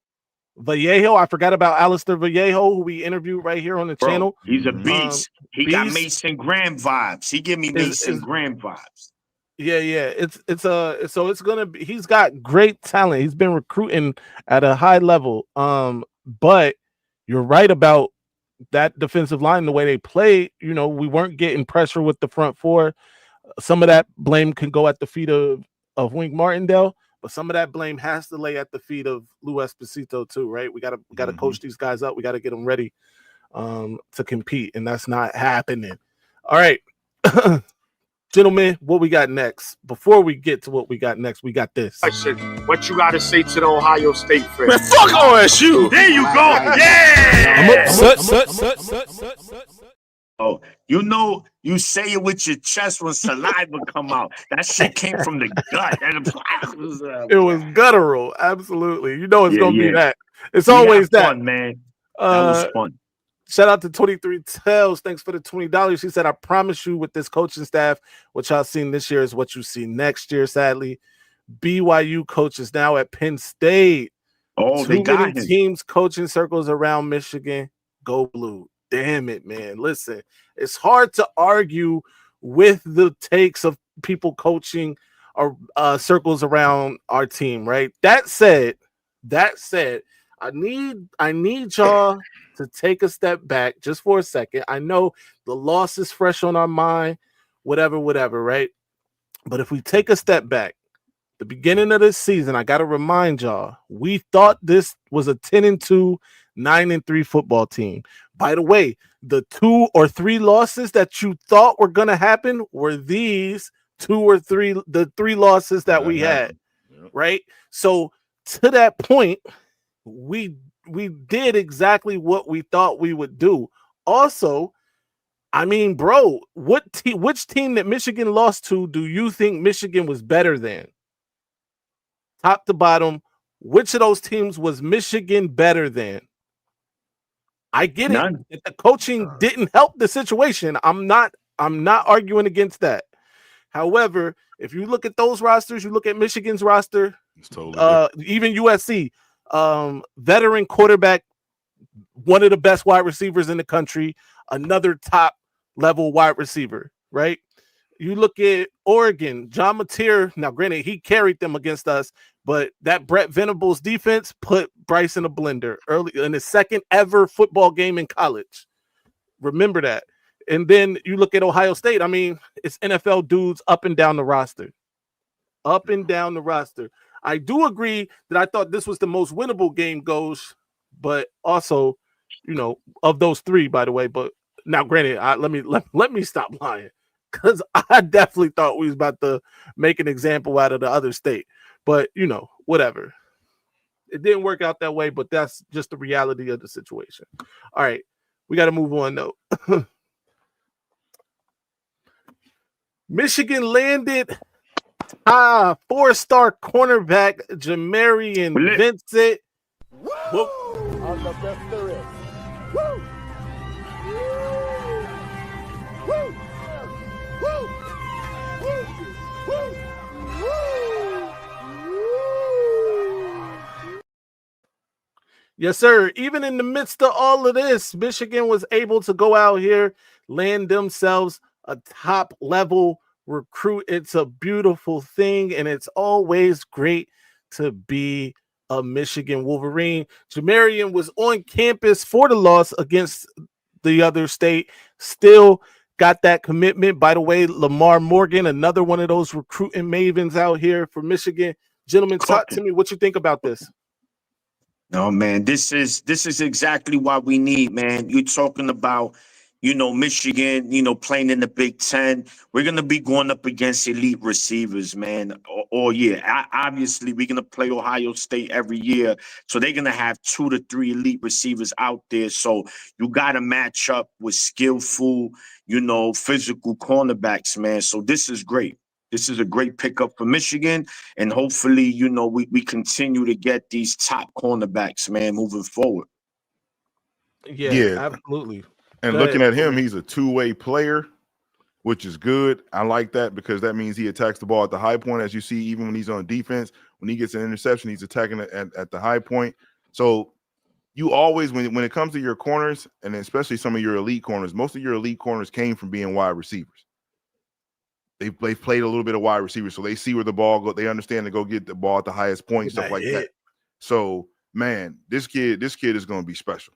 I forgot about Alistair Vallejo, who we interviewed right here on the channel. He's a beast. He got Mason Graham vibes. He give me Mason Graham vibes. Yeah. So it's gonna be. He's got great talent. He's been recruiting at a high level. But you're right about that defensive line, the way they play. You know, we weren't getting pressure with the front 4. Some of that blame can go at the feet of Wink Martindale, but some of that blame has to lay at the feet of Lou Esposito too, right? We gotta coach these guys up. We gotta get them ready to compete, and that's not happening. All right. Gentlemen, what we got next? Before we get to what we got next, we got this. What you got to say to the Ohio State fans? Man, fuck OSU. There you go. Yeah. Oh, you know, you say it with your chest when saliva come out. That shit came from the gut. It was guttural. Absolutely. You know it's going to be that. It's always that. Fun, man. That was fun. Shout out to 23 Tells. Thanks for the $20. She said, I promise you with this coaching staff, what y'all seen this year is what you see next year, sadly. BYU coach is now at Penn State. Oh, they got him. Teams coaching circles around Michigan. Go Blue. Damn it, man. Listen, it's hard to argue with the takes of people coaching circles around our team, right? That said, I need y'all to take a step back just for a second. I know the loss is fresh on our mind, whatever, right? But if we take a step back, the beginning of this season, I got to remind y'all, we thought this was a 10-2, 9-3 football team. By the way, the 2 or 3 losses that you thought were going to happen were these 2 or 3, the 3 losses that we had, right? So to that point, we did exactly what we thought we would do. Also, I mean, bro, which team that Michigan lost to do you think Michigan was better than? Top to bottom, which of those teams was Michigan better than? I get None. it. The coaching didn't help the situation. I'm not arguing against that. However, if you look at those rosters, you look at Michigan's roster, It's totally even USC, veteran quarterback, one of the best wide receivers in the country, another top level wide receiver, right? You look at Oregon, John Mateer. Now, granted, he carried them against us, but that Brett Venables defense put Bryce in a blender early in his second ever football game in college. Remember that. And then you look at Ohio State. I mean, it's NFL dudes up and down the roster. Up and down the roster. I do agree that I thought this was the most winnable game, Goes, but also, you know, of those 3, by the way. But now, granted, let me stop lying, because I definitely thought we was about to make an example out of the other state. But, you know, whatever. It didn't work out that way, but that's just the reality of the situation. All right. We got to move on, though. Michigan landed 4-star cornerback Jamarian Vincent. Woo! I'm the best there is. Woo! Woo! Woo! Woo! Woo! Yes, sir. Even in the midst of all of this, Michigan was able to go out here, land themselves a top level recruit. It's a beautiful thing, and it's always great to be a Michigan Wolverine. Jamarian was on campus for the loss against the other state, still got that commitment. By the way, Lamar Morgan, another one of those recruiting mavens out here for Michigan. Gentlemen, talk to me. What you think about this? No, man, this is exactly what we need, man. You're talking about, you know, Michigan, you know, playing in the Big Ten. We're going to be going up against elite receivers, man, all year. Obviously, we're going to play Ohio State every year. So they're going to have 2 to 3 elite receivers out there. So you got to match up with skillful, you know, physical cornerbacks, man. So this is great. This is a great pickup for Michigan, and hopefully, you know, we continue to get these top cornerbacks, man, moving forward. Yeah, absolutely. And looking at him, he's a two-way player, which is good. I like that because that means he attacks the ball at the high point, as you see, even when he's on defense. When he gets an interception, he's attacking it at the high point. So you always, when it comes to your corners, and especially some of your elite corners, most of your elite corners came from being wide receivers. They've played a little bit of wide receiver, so they see where the ball goes. They understand to go get the ball at the highest point, stuff like that. So, man, this kid is going to be special.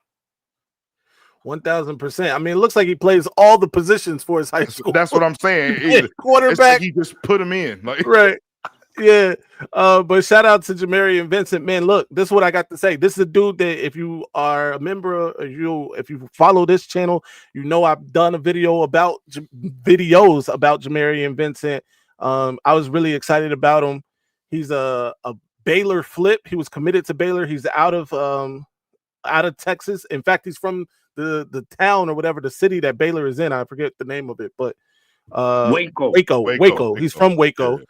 1,000%. I mean, it looks like he plays all the positions for his high school. That's what I'm saying. Quarterback. Like he just put him in. Like. Right. Yeah. But shout out to Jamarian Vincent. Man, look, this is what I got to say. This is a dude that if you are a member, if you follow this channel, you know I've done a videos about Jamarian Vincent. I was really excited about him. He's a Baylor flip. He was committed to Baylor. He's out of Texas. In fact, he's from the town or whatever, the city that Baylor is in. I forget the name of it, but Waco. He's from Waco. Yeah.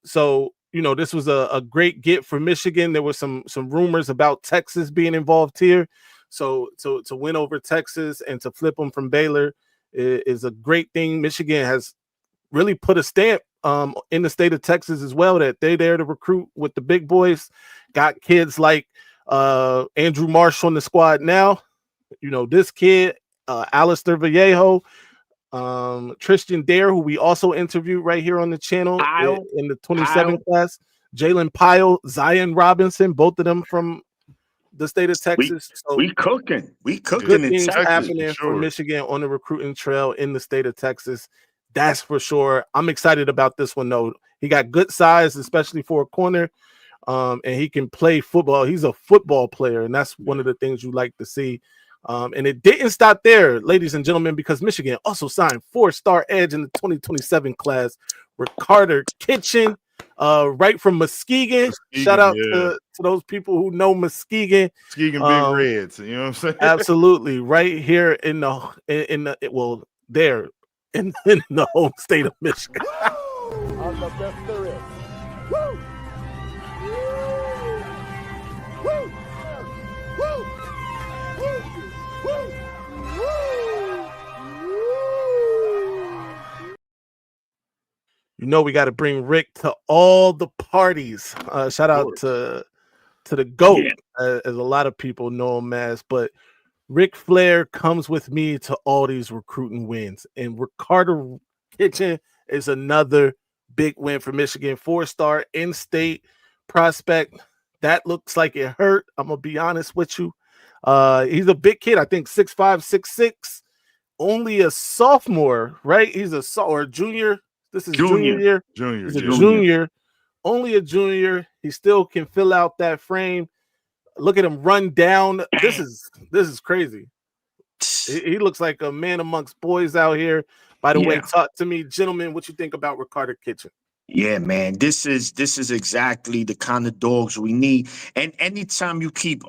So you know, this was a great get for Michigan. There was some rumors about Texas being involved here. So to win over Texas and to flip them from Baylor is a great thing. Michigan has really put a stamp in the state of Texas as well, that they're there to recruit with the big boys. Got kids like Andrew Marsh on the squad now. You know, this kid, Alistair Vallejo, Tristan Dare, who we also interviewed right here on the channel Pyle. in the 27 class. Jalen Pyle, Zion Robinson, both of them from the state of Texas. So We cooking good in things Texas. happening for for sure. Michigan on the recruiting trail in the state of Texas. That's for sure. I'm excited about this one though. He got good size, especially for a corner, and he can play football. He's a football player, and that's one of the things you like to see. And it didn't stop there, ladies and gentlemen, because Michigan also signed 4-star edge in the 2027 class, Ricardo Kitchen, right from Muskegon. Shout out to those people who know Muskegon. Muskegon Big Reds. You know what I'm saying? Absolutely, right here in the well, there in the home state of Michigan. I'm the best there is. Woo! Woo! Woo! Woo! Woo! You know we got to bring Rick to all the parties. Shout out to the GOAT, as a lot of people know him as. But Ric Flair comes with me to all these recruiting wins, and Ricardo Kitchen is another big win for Michigan. 4-star in-state prospect. That looks like it hurt. I'm gonna be honest with you. He's a big kid. I think 6'5", 6'6". Only a sophomore, right? He's or junior. This is junior year. He's a junior. Only a junior. He still can fill out that frame. Look at him run down. This is crazy. He looks like a man amongst boys out here. By the way, talk to me, gentlemen, what you think about Ricardo Kitchen? Yeah, man, this is exactly the kind of dogs we need. And anytime you keep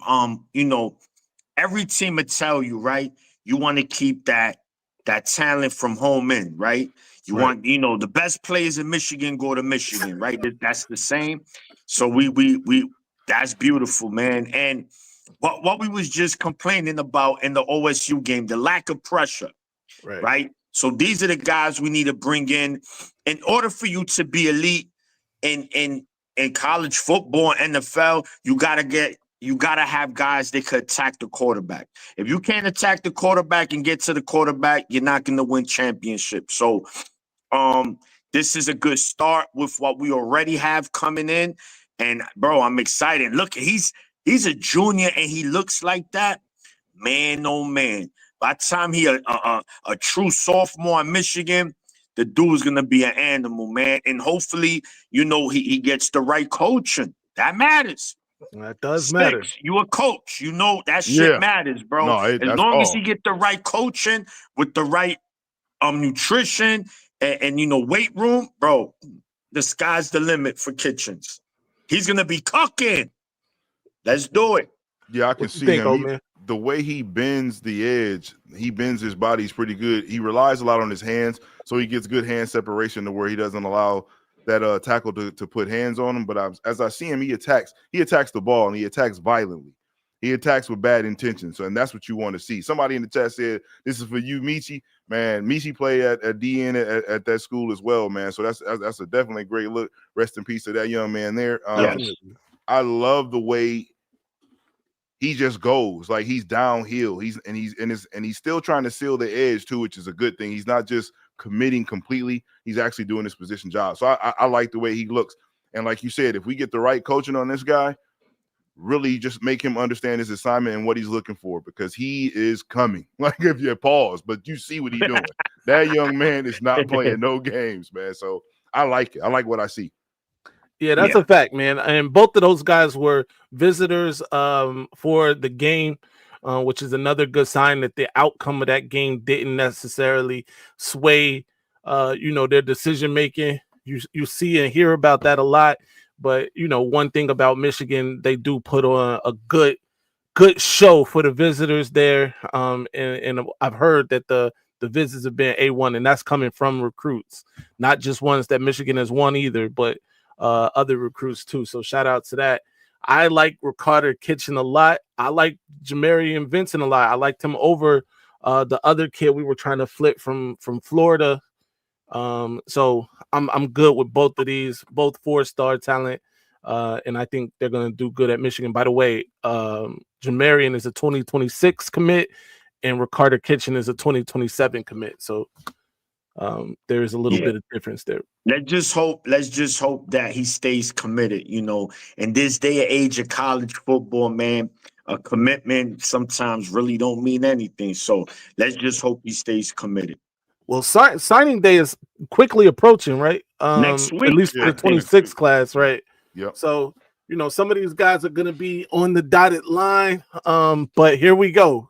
every team will tell you, right? You want to keep that talent from home in, right? You want, the best players in Michigan go to Michigan, right? That's the same. So we that's beautiful, man. And what we was just complaining about in the OSU game, the lack of pressure, right? So these are the guys we need to bring in order for you to be elite in college football and NFL. You gotta have guys that could attack the quarterback. If you can't attack the quarterback and get to the quarterback, you're not gonna win championships. So this is a good start with what we already have coming in. And bro, I'm excited. Look, he's a junior and he looks like that. Man, oh man. By the time he a true sophomore in Michigan, the dude's gonna be an animal, man. And hopefully, he gets the right coaching. That matters. That does matter. You a coach, that shit matters, bro. No, as long as he get the right coaching with the right nutrition and weight room, bro, the sky's the limit for Kitchens. He's gonna be cooking. Let's do it. Yeah, I can see him. The way he bends the edge, he bends his body pretty good. He relies a lot on his hands, so he gets good hand separation to where he doesn't allow that tackle to put hands on him. But as I see him, he attacks the ball, and he attacks violently. He attacks with bad intentions, and that's what you want to see. Somebody in the chat said, "This is for you, Michi." Man, Michi played at DN at that school as well, man. So that's a definitely great look. Rest in peace to that young man there. I love the way he just goes, like he's downhill. He's still trying to seal the edge too, which is a good thing. He's not just committing completely. He's actually doing his position job. So I like the way he looks. And like you said, if we get the right coaching on this guy, really just make him understand his assignment and what he's looking for, because he is coming. Like, if you pause, but you see what he's doing. That young man is not playing no games, man. So I like it. I like what I see. Yeah, that's a fact, man. And both of those guys were visitors for the game, which is another good sign that the outcome of that game didn't necessarily sway, their decision making. You see and hear about that a lot. But, one thing about Michigan, they do put on a good show for the visitors there. And I've heard that the visits have been A1, and that's coming from recruits, not just ones that Michigan has won either, but other recruits too. So shout out to that. I like Ricardo Kitchen a lot. I like Jamarian Vincent a lot. I liked him over the other kid we were trying to flip from Florida. So I'm good with both of these, both 4-star talent. And I think they're gonna do good at Michigan. By the way, Jamarian is a 2026 commit, and Ricardo Kitchen is a 2027 commit. So There is a little bit of difference there. Let's just hope that he stays committed, in this day and age of college football, man. A commitment sometimes really don't mean anything. So let's just hope he stays committed. Well, signing day is quickly approaching, right? Next At week, least for the 26 class, right? Yep. So, some of these guys are going to be on the dotted line. But here we go.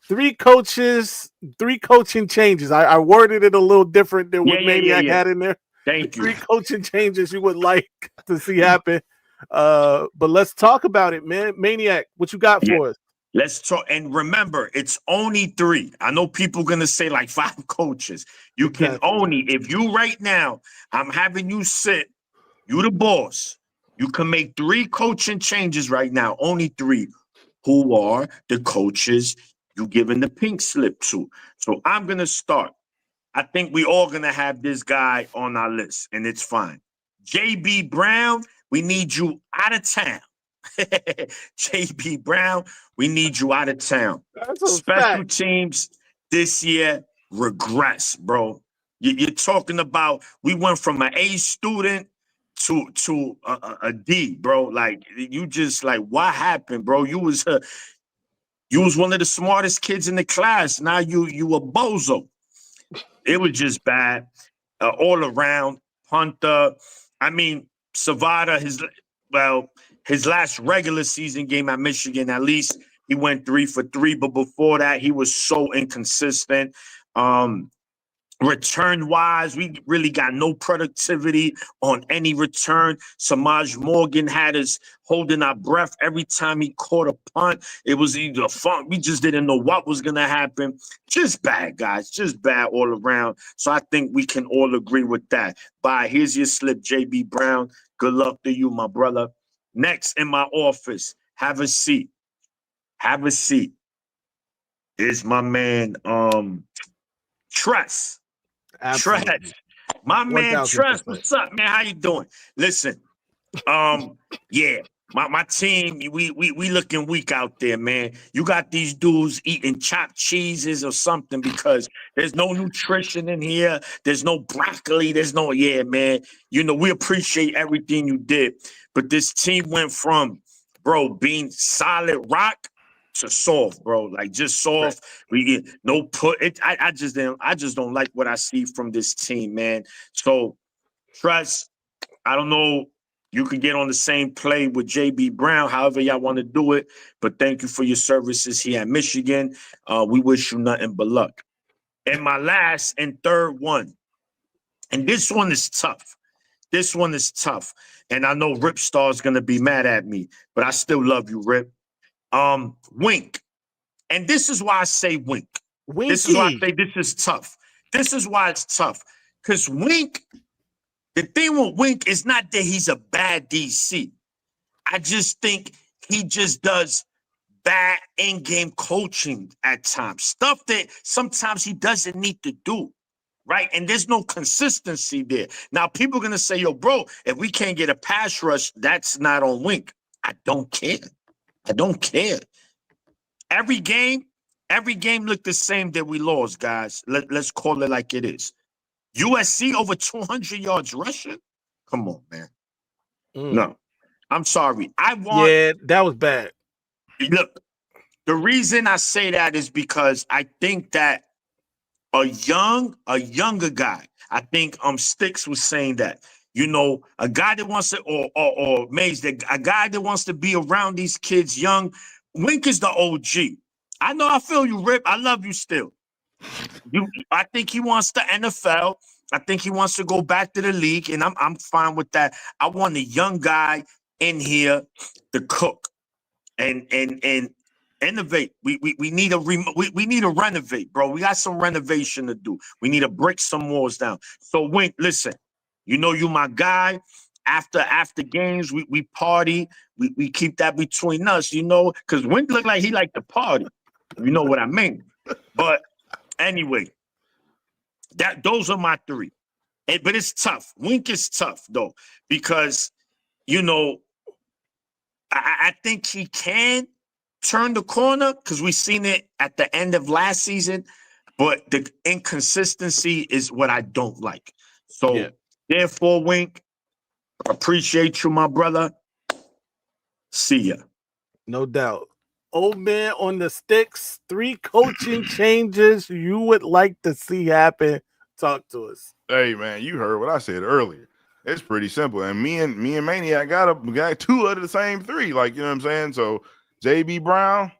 3 coaching changes. I worded it a little different than what Maniac had in there. Thank you. 3 coaching changes you would like to see happen. But let's talk about it, man. Maniac, what you got for us? Let's talk. And remember, it's only 3. I know people going to say like 5 coaches. You can only, if you right now, I'm having you sit, you the boss. You can make 3 coaching changes right now. Only 3. Who are the coaches you giving the pink slip to? So I'm going to start. I think we all going to have this guy on our list, and it's fine. JB Brown, we need you out of town. JB Brown, we need you out of town. Special teams this year regress, bro. You're talking about we went from an A student to a D, bro. Like, you just like, what happened, bro? You was one of the smartest kids in the class. Now you a bozo. It was just bad all around. Punter, I mean, Savada, his last regular season game at Michigan, at least he went 3 for 3. But before that, he was so inconsistent. Return-wise, we really got no productivity on any return. Samaj Morgan had us holding our breath every time he caught a punt. It was either fun. We just didn't know what was going to happen. Just bad, guys. Just bad all around. So I think we can all agree with that. Bye. Here's your slip, JB Brown. Good luck to you, my brother. Next in my office, have a seat. Have a seat. Is my man, Tress. Tress, my man Tress, what's up, man? How you doing? Listen, my team, we looking weak out there, man. You got these dudes eating chopped cheeses or something because there's no nutrition in here. There's no broccoli. There's no, man. We appreciate everything you did, but this team went from, bro, being solid rock to soft, bro. Like, just soft. We no put it. I just don't like what I see from this team, man. So Trust, I don't know. You can get on the same play with JB Brown, however y'all want to do it. But thank you for your services here at Michigan. We wish you nothing but luck. And my last and third one, and this one is tough. This one is tough. And I know Rip Star is gonna be mad at me, but I still love you, Rip. Wink. And this is why I say Wink. Winky. This is why I say this is tough. This is why it's tough. Because Wink, the thing with Wink is not that he's a bad DC. I just think he just does bad in-game coaching at times. Stuff that sometimes he doesn't need to do. Right? And there's no consistency there. Now, people are going to say, yo, bro, if we can't get a pass rush, that's not on Wink. I don't care. I don't care. Every game looked the same that we lost, guys. Let's call it like it is. USC over 200 yards rushing? Come on, man. No, I'm sorry. Yeah, that was bad. Look, the reason I say that is because I think that a younger guy, I think Sticks was saying that, a guy that wants to, or Maize, a guy that wants to be around these kids young. Wink is the OG. I know, I feel you, Rip. I love you still. I think he wants the NFL. I think he wants to go back to the league, and I'm fine with that. I want a young guy in here to cook and innovate. We need we need to renovate, bro. We got some renovation to do. We need to break some walls down. So Wink, listen, you my guy. After games, we party. We keep that between us, because Wink looked like he liked to party. You know what I mean? But anyway, those are my 3. But it's tough. Wink is tough though, because I think he can turn the corner, because we seen it at the end of last season. but the inconsistency is what I don't like. So, Yeah. therefore, Wink, appreciate you, my brother. See ya. No doubt. Old man on the sticks, 3 coaching changes you would like to see happen. Talk to us. Hey man, you heard what I said earlier. It's pretty simple. And me and Maniac got 2 out of the same 3. Like, you know what I'm saying? So JB Brown,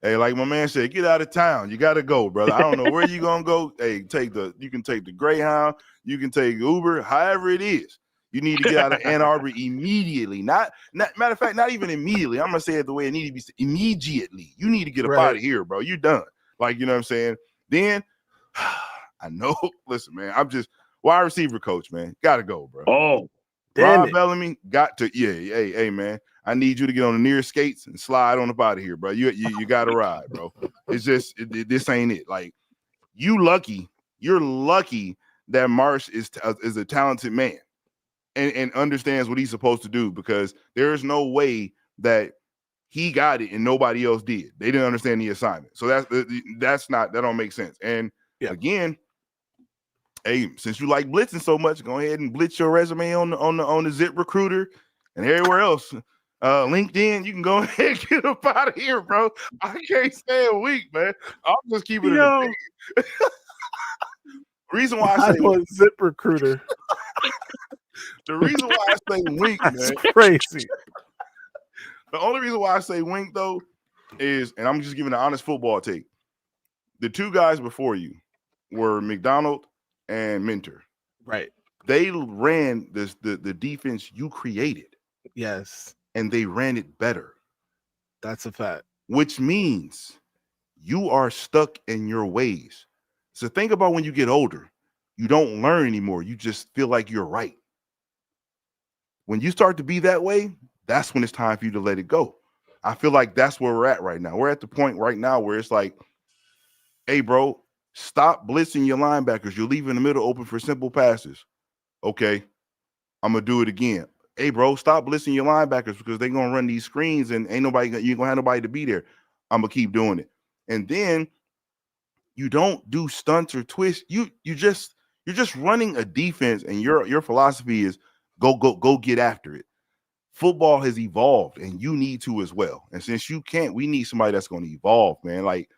hey, like my man said, get out of town. You gotta go, brother. I don't know where you gonna go. Hey, you can take the Greyhound, you can take Uber, however it is. You need to get out of Ann Arbor immediately. Not matter of fact, not even immediately. I'm gonna say it the way it needs to be said. Immediately. You need to get up out of here, bro. You done. Like, you know what I'm saying? Then I know. Listen, man, I'm just wide receiver coach, man. Gotta go, bro. Oh, Ron Bellamy got to. Yeah, hey, man. I need you to get on the nearest skates and slide on up out of here, bro. You got to ride, bro. It's just this ain't it. Like, you're lucky that Marsh is a talented man and understands what he's supposed to do, because there is no way that he got it and nobody else did. They didn't understand the assignment, so that don't make sense. And again, hey, since you like blitzing so much, go ahead and blitz your resume on the Zip Recruiter and everywhere else. LinkedIn, you can go ahead and get up out of here, bro. I can't stay a week, man. I'm just keeping it a thing. Reason why I say Zip Recruiter. The reason why I say wink, That's man, crazy. The only reason why I say wink though is, and I'm just giving an honest football take. The 2 guys before you were McDonald and Mentor. Right. They ran the defense you created. Yes. And they ran it better. That's a fact. Which means you are stuck in your ways. So think about when you get older, you don't learn anymore. You just feel like you're right. When you start to be that way, that's when it's time for you to let it go. I feel like that's where we're at right now. We're at the point right now where it's like, hey, bro, stop blitzing your linebackers. You're leaving the middle open for simple passes. Okay, I'm going to do it again. Hey, bro, stop blitzing your linebackers because they're going to run these screens and you ain't going to have nobody to be there. I'm going to keep doing it. And then you don't do stunts or twists. You're just running a defense, and your philosophy is go get after it. Football has evolved, and you need to as well. And since you can't, we need somebody that's going to evolve, man. Like,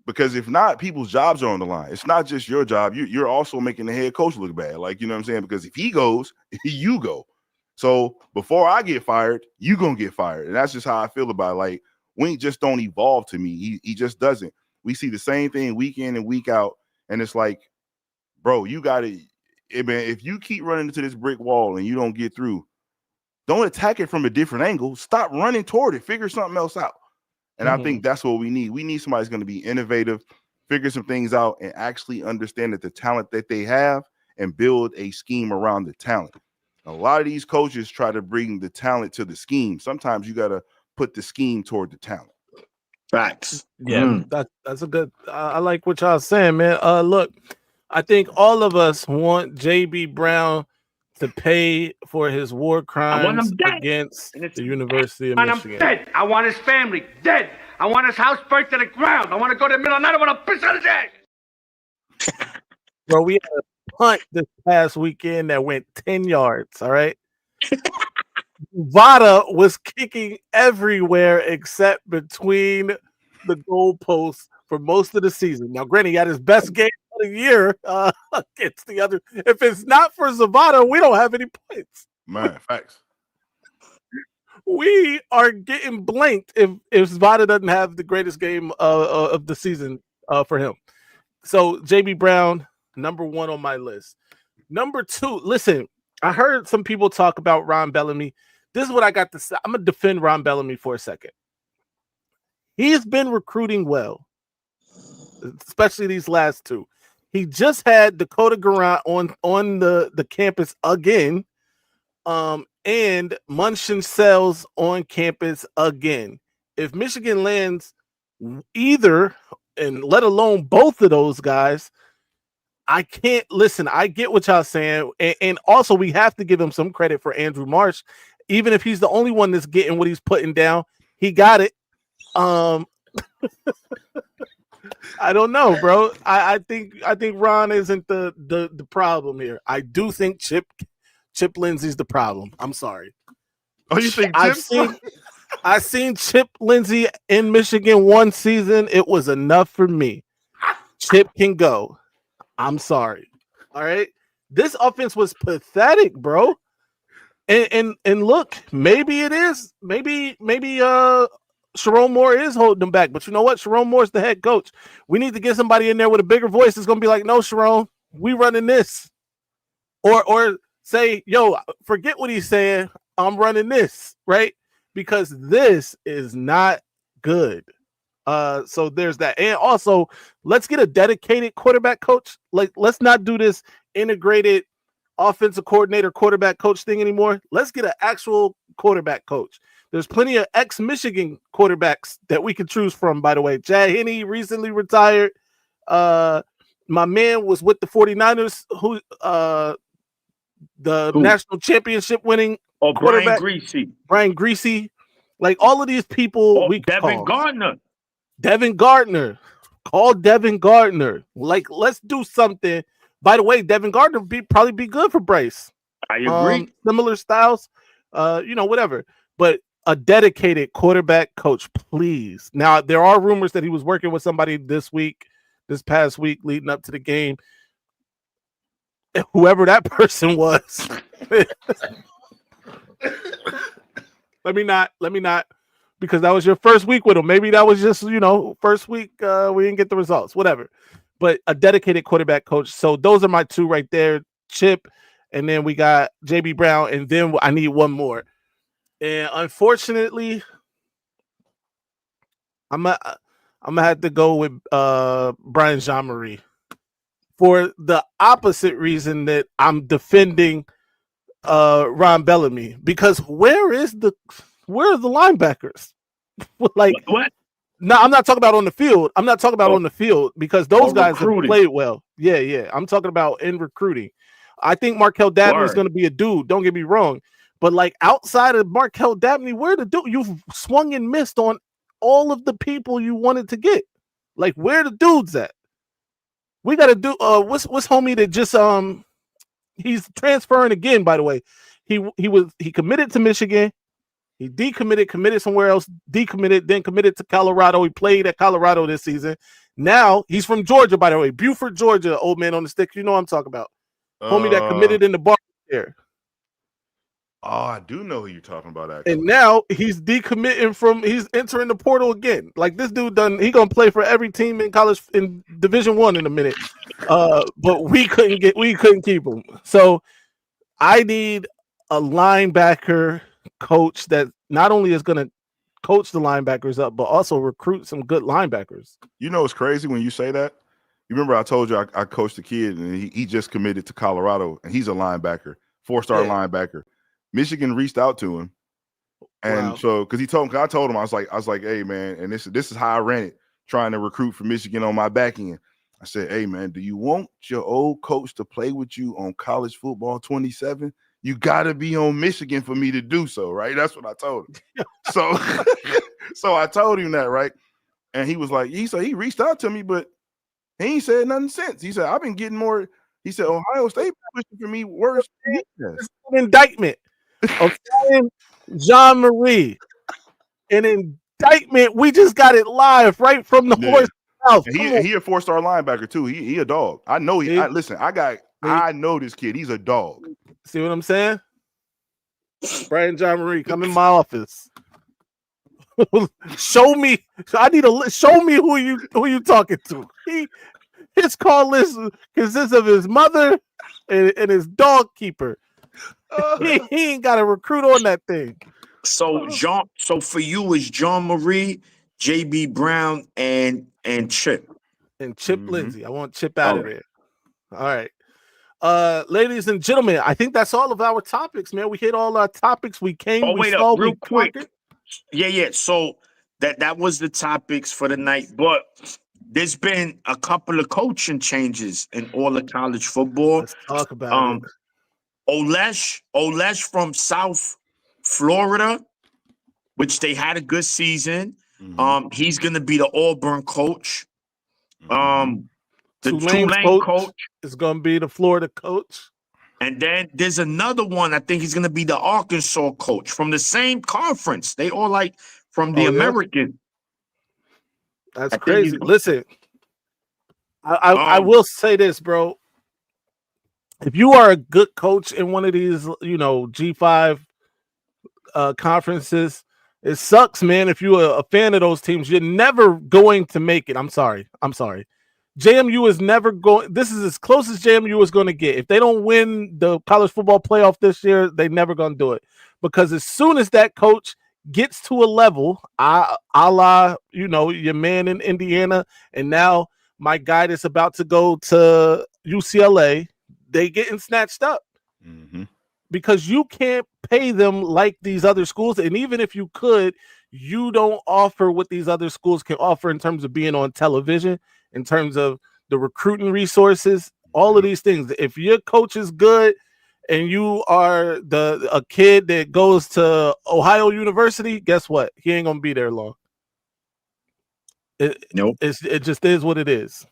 because if not, people's jobs are on the line. It's not just your job. You're also making the head coach look bad. Like, you know what I'm saying? Because if he goes, you go. So before I get fired, you going to get fired. And that's just how I feel about it. Like, Wink just don't evolve to me. He just doesn't. We see the same thing week in and week out. And it's like, bro, you got to, man, if you keep running into this brick wall and you don't get through, don't attack it from a different angle. Stop running toward it. Figure something else out. And I think that's what we need. We need somebody who's going to be innovative, figure some things out, and actually understand that the talent that they have and build a scheme around the talent. A lot of these coaches try to bring the talent to the scheme. Sometimes you got to put the scheme toward the talent. Facts. Yeah, that's a good. I like what y'all saying, man. Look, I think all of us want JB Brown to pay for his war crimes against the University of Michigan. I'm dead. I want his family dead. I want his house burnt to the ground. I want to go to the middle of the night. I want to piss on his ass. Bro, we had a punt this past weekend that went 10 yards. All right. Vada was kicking everywhere except between the goalposts for most of the season. Now, granted, he had his best game of the year against the other. If it's not for Zavada, we don't have any points. Man, facts. We are getting blanked if Zavada doesn't have the greatest game of the season for him. So, JB Brown, number 1 on my list. Number 2, listen, I heard some people talk about Ron Bellamy. This is what I got to say. I'm going to defend Ron Bellamy for a second. He's been recruiting well, especially these last 2. He just had Dakota Garan on the campus again, and Munshin Sells on campus again. If Michigan lands either, and let alone both of those guys, I can't listen. I get what y'all saying, and also we have to give him some credit for Andrew Marsh. Even if he's the only one that's getting what he's putting down, he got it. I don't know, bro. I think Ron isn't the problem here. I do think Chip Lindsey's the problem. I'm sorry. Oh, you think I've seen Chip Lindsey in Michigan one season. It was enough for me. Chip can go. I'm sorry. All right. This offense was pathetic, bro. And look, maybe it is. Maybe Sharon Moore is holding them back. But you know what? Sharon Moore's the head coach. We need to get somebody in there with a bigger voice. It's gonna be like, no, Sharon, we running this. Or say, yo, forget what he's saying. I'm running this, right? Because this is not good. So there's that. And also, let's get a dedicated quarterback coach. Like, let's not do this integrated offensive coordinator, quarterback coach thing anymore. Let's get an actual quarterback coach. There's plenty of ex-Michigan quarterbacks that we can choose from, by the way. Chad Henne recently retired. My man was with the 49ers, who national championship winning quarterback. Brian Greasy. Like, all of these people we Devin Gardner. Devin Gardner. Call Devin Gardner. Like, let's do something. By the way, Devin Gardner would probably be good for Bryce. I agree. Similar styles, whatever. But a dedicated quarterback coach, please. Now, there are rumors that he was working with somebody this past week, leading up to the game. Whoever that person was. Let me not, because that was your first week with him. Maybe that was just, first week we didn't get the results, whatever. But a dedicated quarterback coach. So those are my two right there, Chip, and then we got JB Brown, and then I need one more. And unfortunately, I'm gonna have to go with Brian Jean-Marie for the opposite reason that I'm defending Ron Bellamy, because where are the linebackers? Like, what? No, I'm not talking about on the field. I'm not talking about on the field, because those guys have played well. Yeah. I'm talking about in recruiting. I think Markel Dabney is going to be a dude. Don't get me wrong. But like, outside of Markel Dabney, where the dude? You've swung and missed on all of the people you wanted to get. Like, where the dudes at? We got to do what's homie that just he's transferring again, by the way. He committed to Michigan. He decommitted, committed somewhere else, decommitted, then committed to Colorado. He played at Colorado this season. Now he's from Georgia, by the way. Buford, Georgia, old man on the stick. You know what I'm talking about. Homie that committed in the bar there. Oh, I do know who you're talking about, actually. And now he's decommitting he's entering the portal again. Like, this dude he gonna play for every team in college in Division I in a minute. But we couldn't keep him. So I need a linebacker coach that not only is going to coach the linebackers up, but also recruit some good linebackers. You know, it's crazy when you say that. You remember I told you I coached a kid, and he just committed to Colorado, and he's a linebacker, 4-star linebacker. Michigan reached out to him, and so because I told him I was like, hey man, and this is how I ran it, trying to recruit for Michigan on my back end. I said, hey man, do you want your old coach to play with you on college football 27? You got to be on Michigan for me to do so, right? That's what I told him. So I told him that, right? And he was like, he reached out to me, but he ain't said nothing since. He said, I've been getting more. He said, Ohio State pushing for me worse. It's an indictment of Jean-Marie. An indictment. We just got it live right from the horse's mouth. He a 4-star linebacker too. He a dog. I know I know this kid. He's a dog. See what I'm saying? Brian Jean-Marie, come in my office. Show me. Show me who you talking to. His call list consists of his mother and his dog keeper. He ain't got a recruit on that thing. So for you is Jean-Marie, JB Brown, and Chip. And Chip Lindsey. I want Chip out of there. All right. Ladies and gentlemen, I think that's all of our topics, man. We hit all our topics. We came. We saw. Real quick. Yeah. So that was the topics for the night. But there's been a couple of coaching changes in all of college football. Let's talk about it. Olesh from South Florida, which they had a good season. He's going to be the Auburn coach. The Tulane's Tulane coach is going to be the Florida coach. And then there's another one. I think he's going to be the Arkansas coach from the same conference. They all like from the American. That's crazy. Listen, I will say this, bro. If you are a good coach in one of these, G5 conferences, it sucks, man. If you're a fan of those teams, you're never going to make it. I'm sorry. JMU is never going. This is as close as JMU is going to get. If they don't win the college football playoff this year, they're never going to do it. Because as soon as that coach gets to a level, a la, your man in Indiana, and now my guy that's about to go to UCLA, they getting snatched up. Mm-hmm. Because you can't pay them like these other schools. And even if you could, you don't offer what these other schools can offer in terms of being on television, in terms of the recruiting resources, all of these things. If your coach is good and you are a kid that goes to Ohio University, guess what? He ain't going to be there long. Nope. It just is what it is.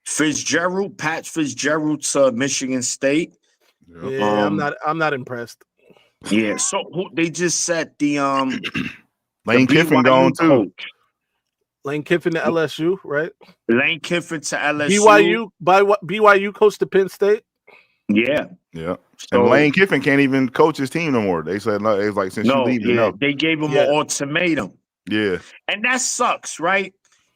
Pat Fitzgerald to Michigan State. Yeah, I'm not impressed. Yeah, so they just said the Lane Kiffin gone too. Lane Kiffin to LSU, right? Lane Kiffin to LSU. BYU coached to Penn State. Yeah. So, and Lane Kiffin can't even coach his team no more. They said no. It's like since you leaving, no. They gave him an ultimatum. Yeah, and that sucks, right?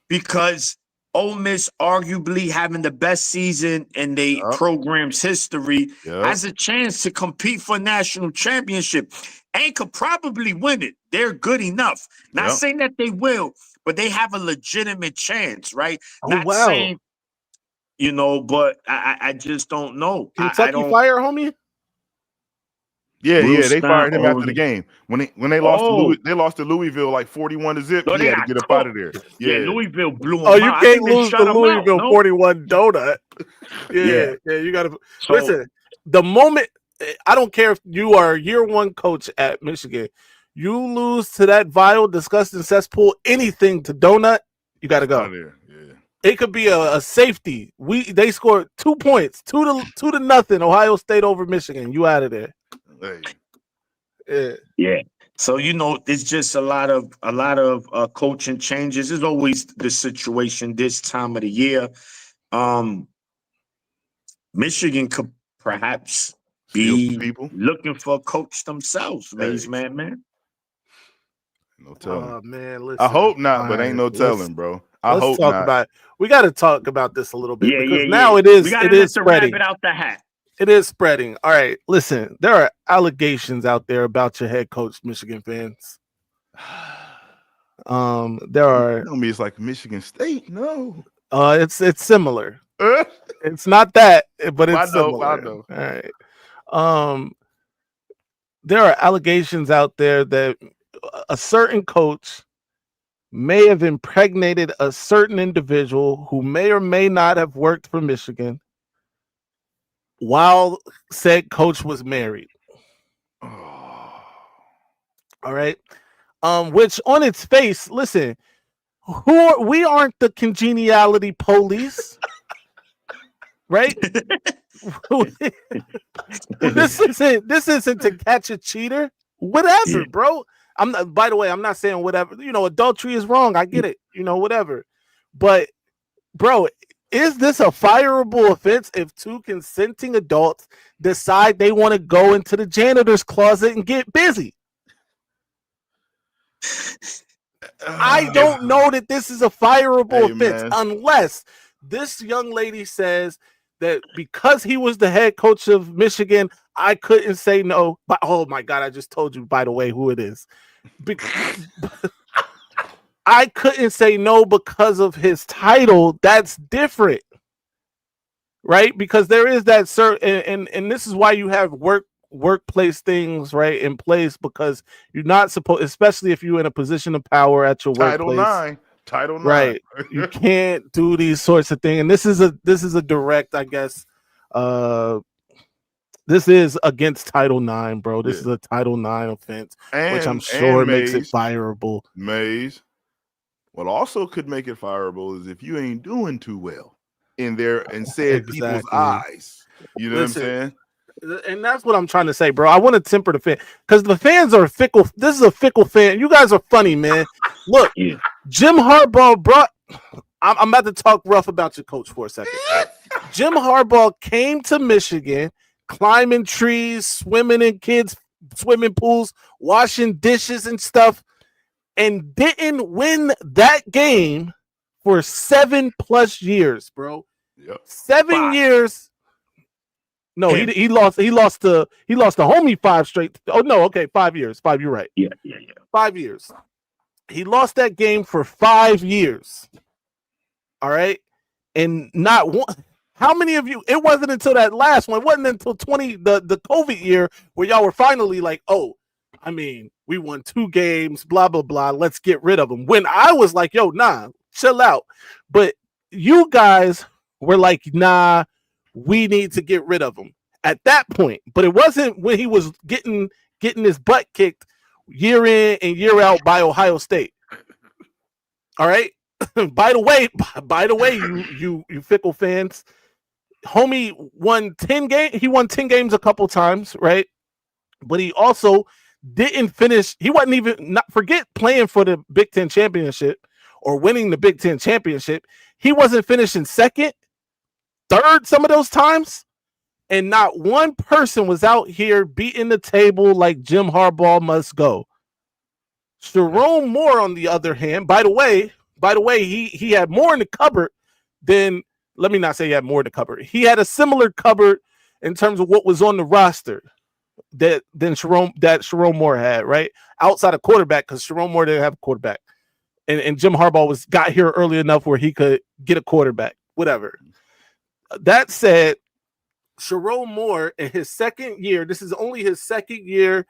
Because Ole Miss, arguably having the best season in the program's history, has a chance to compete for a national championship and could probably win it. They're good enough. Not saying that they will, but they have a legitimate chance, right? Saying, but I just don't know. Kentucky Fire, homie? Yeah, they fired him after the game. When they lost to Louisville like 41-0. No, he had to get up out of there. Yeah, Louisville blew him out. You can't lose to Louisville 41 donut. Yeah, you got to listen. The moment, I don't care if you are a year one coach at Michigan, you lose to that vile, disgusting cesspool, anything to donut, you got to go. Yeah. It could be a safety. They scored 2 points, 2-0. Ohio State over Michigan. You out of there. Yeah. So it's just a lot of coaching changes. It's always the situation this time of the year. Michigan could perhaps be looking for a coach themselves, Maize man. No telling. Oh man, listen. I hope not, but ain't no telling, bro. Let's talk about it. We got to talk about this a little bit because now it is spreading. Rabbit out the hat. It is spreading. All right, listen. There are allegations out there about your head coach, Michigan fans. There are. Tell me it's like Michigan State. No. It's similar. It's not that, but it's similar. I know. All right. There are allegations out there that a certain coach may have impregnated a certain individual who may or may not have worked for Michigan while said coach was married. All right. Which on its face, listen, we aren't the congeniality police. Right? This isn't to catch a cheater. Whatever, bro. I'm not, by the way, I'm not saying whatever. Adultery is wrong. I get it. Whatever. But bro, is this a fireable offense if two consenting adults decide they want to go into the janitor's closet and get busy? I don't know that this is a fireable offense unless this young lady says that because he was the head coach of Michigan, I couldn't say no. But oh my God, I just told you, by the way, who it is. I couldn't say no because of his title. That's different, right? Because there is that certain, and this is why you have workplace things right in place, because you're not supposed, especially if you're in a position of power at your workplace. Title IX. Right. You can't do these sorts of things. And this is a direct, I guess. This is against Title IX, bro. This is a Title IX offense, which I'm sure makes it fireable. Maize. What also could make it fireable is if you ain't doing too well in there and said people's Exactly. eyes. You know Listen, what I'm saying? and that's what I'm trying to say, bro. I want to temper the fan because the fans are fickle. This is a fickle fan. You guys are funny, man. Look, Yeah. Jim Harbaugh brought. I'm about to talk rough about your coach for a second. Jim Harbaugh came to Michigan, climbing trees, swimming in kids' swimming pools, washing dishes and stuff, and didn't win that game for 7+ years, bro. Yep. 7 5. years. No, Him. he lost the homie 5 straight. Oh no, okay, 5 years. 5, you're right. Yeah. 5 years. He lost that game for 5 years. All right. And not one. How many of you? It wasn't until that last one. It wasn't until the COVID year where y'all were finally like, oh, I mean, we won 2 games, blah blah blah. Let's get rid of them. When I was like, yo, nah, chill out. But you guys were like, nah, we need to get rid of him at that point. But it wasn't when he was getting his butt kicked year in and year out by Ohio State. All right. By the way, you fickle fans, homie won 10 games. He won 10 games a couple times, right? But he also didn't finish. He wasn't even, not forget playing for the Big Ten championship or winning the Big Ten championship. He wasn't finishing second, third some of those times. And not one person was out here beating the table like Jim Harbaugh must go. Jerome Moore, on the other hand, by the way, he had more in the cupboard than, let me not say he had more in the cupboard. He had a similar cupboard in terms of what was on the roster than Jerome Moore had, right? Outside of quarterback, because Jerome Moore didn't have a quarterback. And Jim Harbaugh got here early enough where he could get a quarterback, whatever. That said, Jerome Moore in his second year, this is only his second year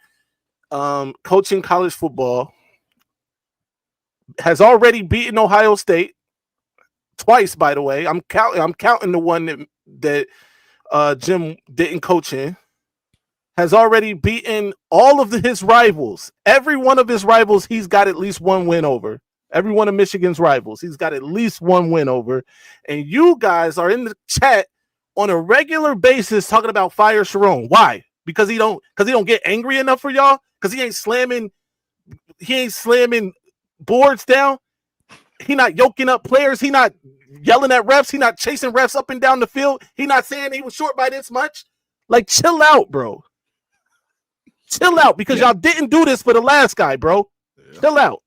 coaching college football, has already beaten Ohio State twice, by the way. I'm counting the one that Jim didn't coach in. Has already beaten all of his rivals. Every one of his rivals, he's got at least one win over. Every one of Michigan's rivals, he's got at least one win over. And you guys are in the chat on a regular basis talking about fire Sharon. Why? Because he don't get angry enough for y'all? Because he ain't slamming boards down. He not yoking up players. He not yelling at refs. He not chasing refs up and down the field. He not saying he was short by this much. Like, chill out, bro. Chill out, because y'all didn't do this for the last guy, bro. Yeah. Chill out.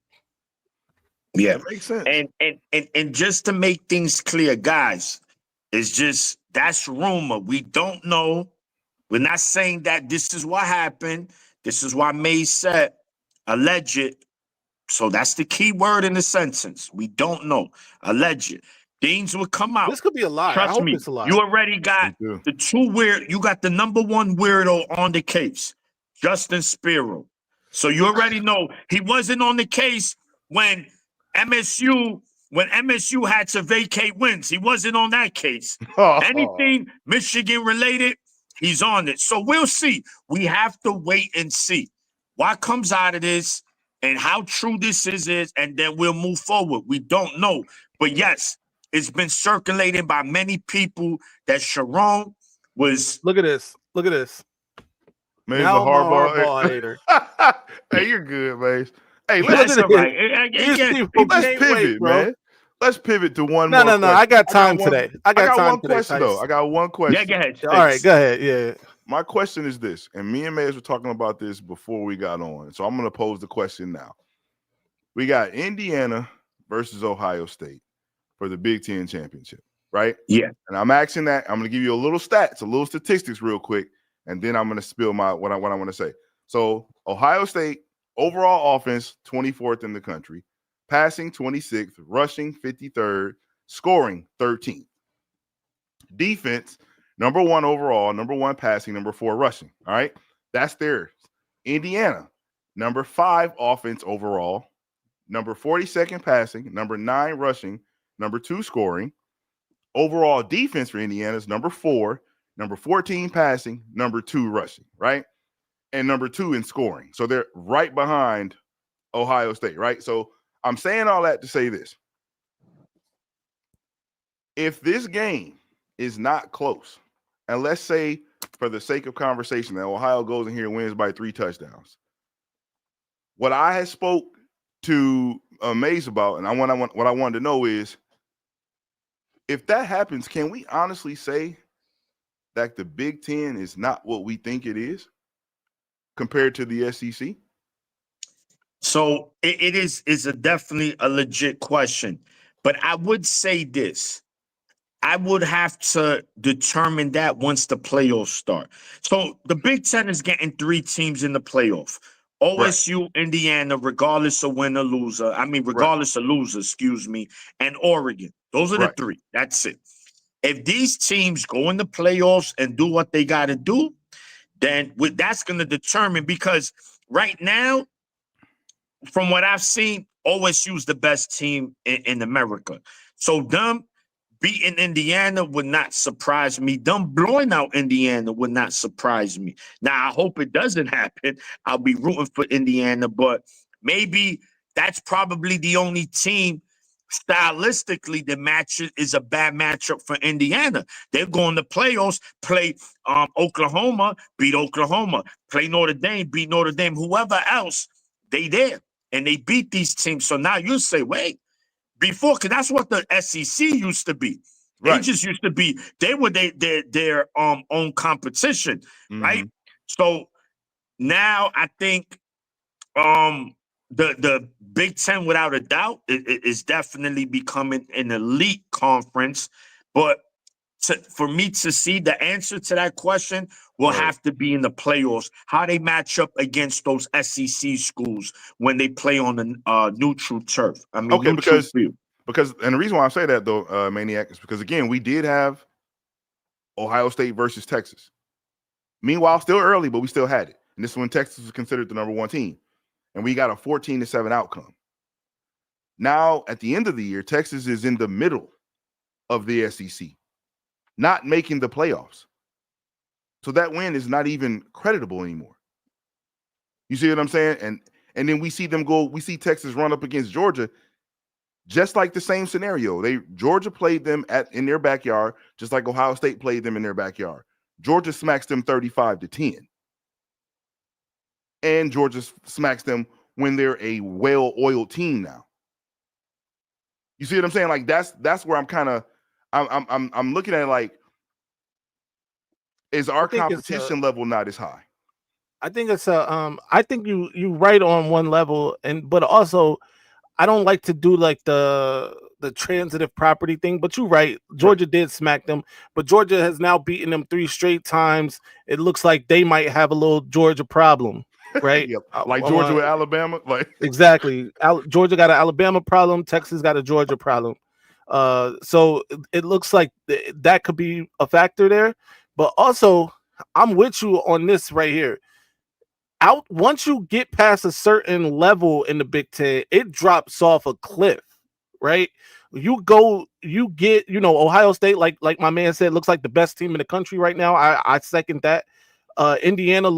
Yeah, makes sense. And just to make things clear, guys, it's just that's rumor. We don't know. We're not saying that this is what happened. This is why Maize said alleged. So that's the key word in the sentence. We don't know. Alleged. Things will come out. This could be a lie. Trust me. It's a lie. You already got the 2 weird. You got the number 1 weirdo on the case, Justin Spiro. So you already know he wasn't on the case when MSU had to vacate wins. He wasn't on that case. Anything Michigan related, he's on it. So we'll see. We have to wait and see what comes out of this and how true this is, and then we'll move forward. We don't know. But yes, it's been circulating by many people that Sharon was. Look at this. Maze now a Harbaugh hater. Hey, you're good, Maze. Hey, Let's pivot, man. Let's pivot to one more. No. I got time today. I got one question, though. I got one question. Yeah, go ahead. All right, go ahead. Yeah. My question is this, and me and Maze were talking about this before we got on, so I'm going to pose the question now. We got Indiana versus Ohio State for the Big Ten championship, right? Yeah. And I'm asking that. I'm going to give you a little statistics real quick, and then I'm going to spill what I want to say. So Ohio State overall offense 24th in the country, passing 26th, rushing 53rd, scoring 13th. Defense, number 1 overall, number 1 passing, number 4 rushing. All right, that's theirs. Indiana, number 5 offense overall, number 42nd passing, number 9 rushing, number 2 scoring. Overall defense for Indiana is number 4, number 14 passing, number 2 rushing, right? And number 2 in scoring. So they're right behind Ohio State, right? So I'm saying all that to say this. If this game is not close, and let's say for the sake of conversation that Ohio goes in here and wins by 3 touchdowns, what I had spoke to Maize about, and what I wanted to know is, if that happens, can we honestly say that the Big Ten is not what we think it is compared to the SEC? So it is definitely a legit question. But I would say this. I would have to determine that once the playoffs start. So the Big Ten is getting 3 teams in the playoff. OSU, Indiana, regardless of win or loser. Regardless of loser, excuse me, and Oregon. Those are the 3. That's it. If these teams go in the playoffs and do what they got to do, then that's going to determine, because right now, from what I've seen, OSU is the best team in America. So them beating Indiana would not surprise me. Them blowing out Indiana would not surprise me. Now, I hope it doesn't happen. I'll be rooting for Indiana, but maybe that's probably the only team stylistically the match is a bad matchup for Indiana. They're going to playoffs, play Oklahoma, beat Oklahoma, play Notre Dame, beat Notre Dame, whoever else, they there. And they beat these teams. So now you say, wait, before, because that's what the SEC used to be. They just used to be, they were their own competition, right? So now I think the Big Ten, without a doubt, is definitely becoming an elite conference. But for me to see the answer to that question will have to be in the playoffs, how they match up against those SEC schools when they play on the neutral turf. Okay, because and the reason why I say that, though, Maniac, is because, again, we did have Ohio State versus Texas. Meanwhile, still early, but we still had it. And this is when Texas was considered the number 1 team. And we got a 14-7 outcome. Now, at the end of the year, Texas is in the middle of the SEC, not making the playoffs. So that win is not even creditable anymore. You see what I'm saying? And then we see Texas run up against Georgia, just like the same scenario. Georgia played them in their backyard, just like Ohio State played them in their backyard. Georgia smacks them 35-10. And Georgia smacks them when they're a well-oiled team now. You see what I'm saying? Like that's where I'm looking at it like, is our competition level not as high? I think it's I think you right on one level, but also I don't like to do like the transitive property thing, but you're right. Georgia did smack them, but Georgia has now beaten them 3 straight times. It looks like they might have a little Georgia problem, right? Like Georgia with Alabama, like exactly. Georgia got an Alabama problem. Texas got a Georgia problem. So it looks like that could be a factor there. But also, I'm with you on this right here. Once you get past a certain level in the Big Ten, it drops off a cliff, right? You get, Ohio State, like my man said, looks like the best team in the country right now. I second that. Indiana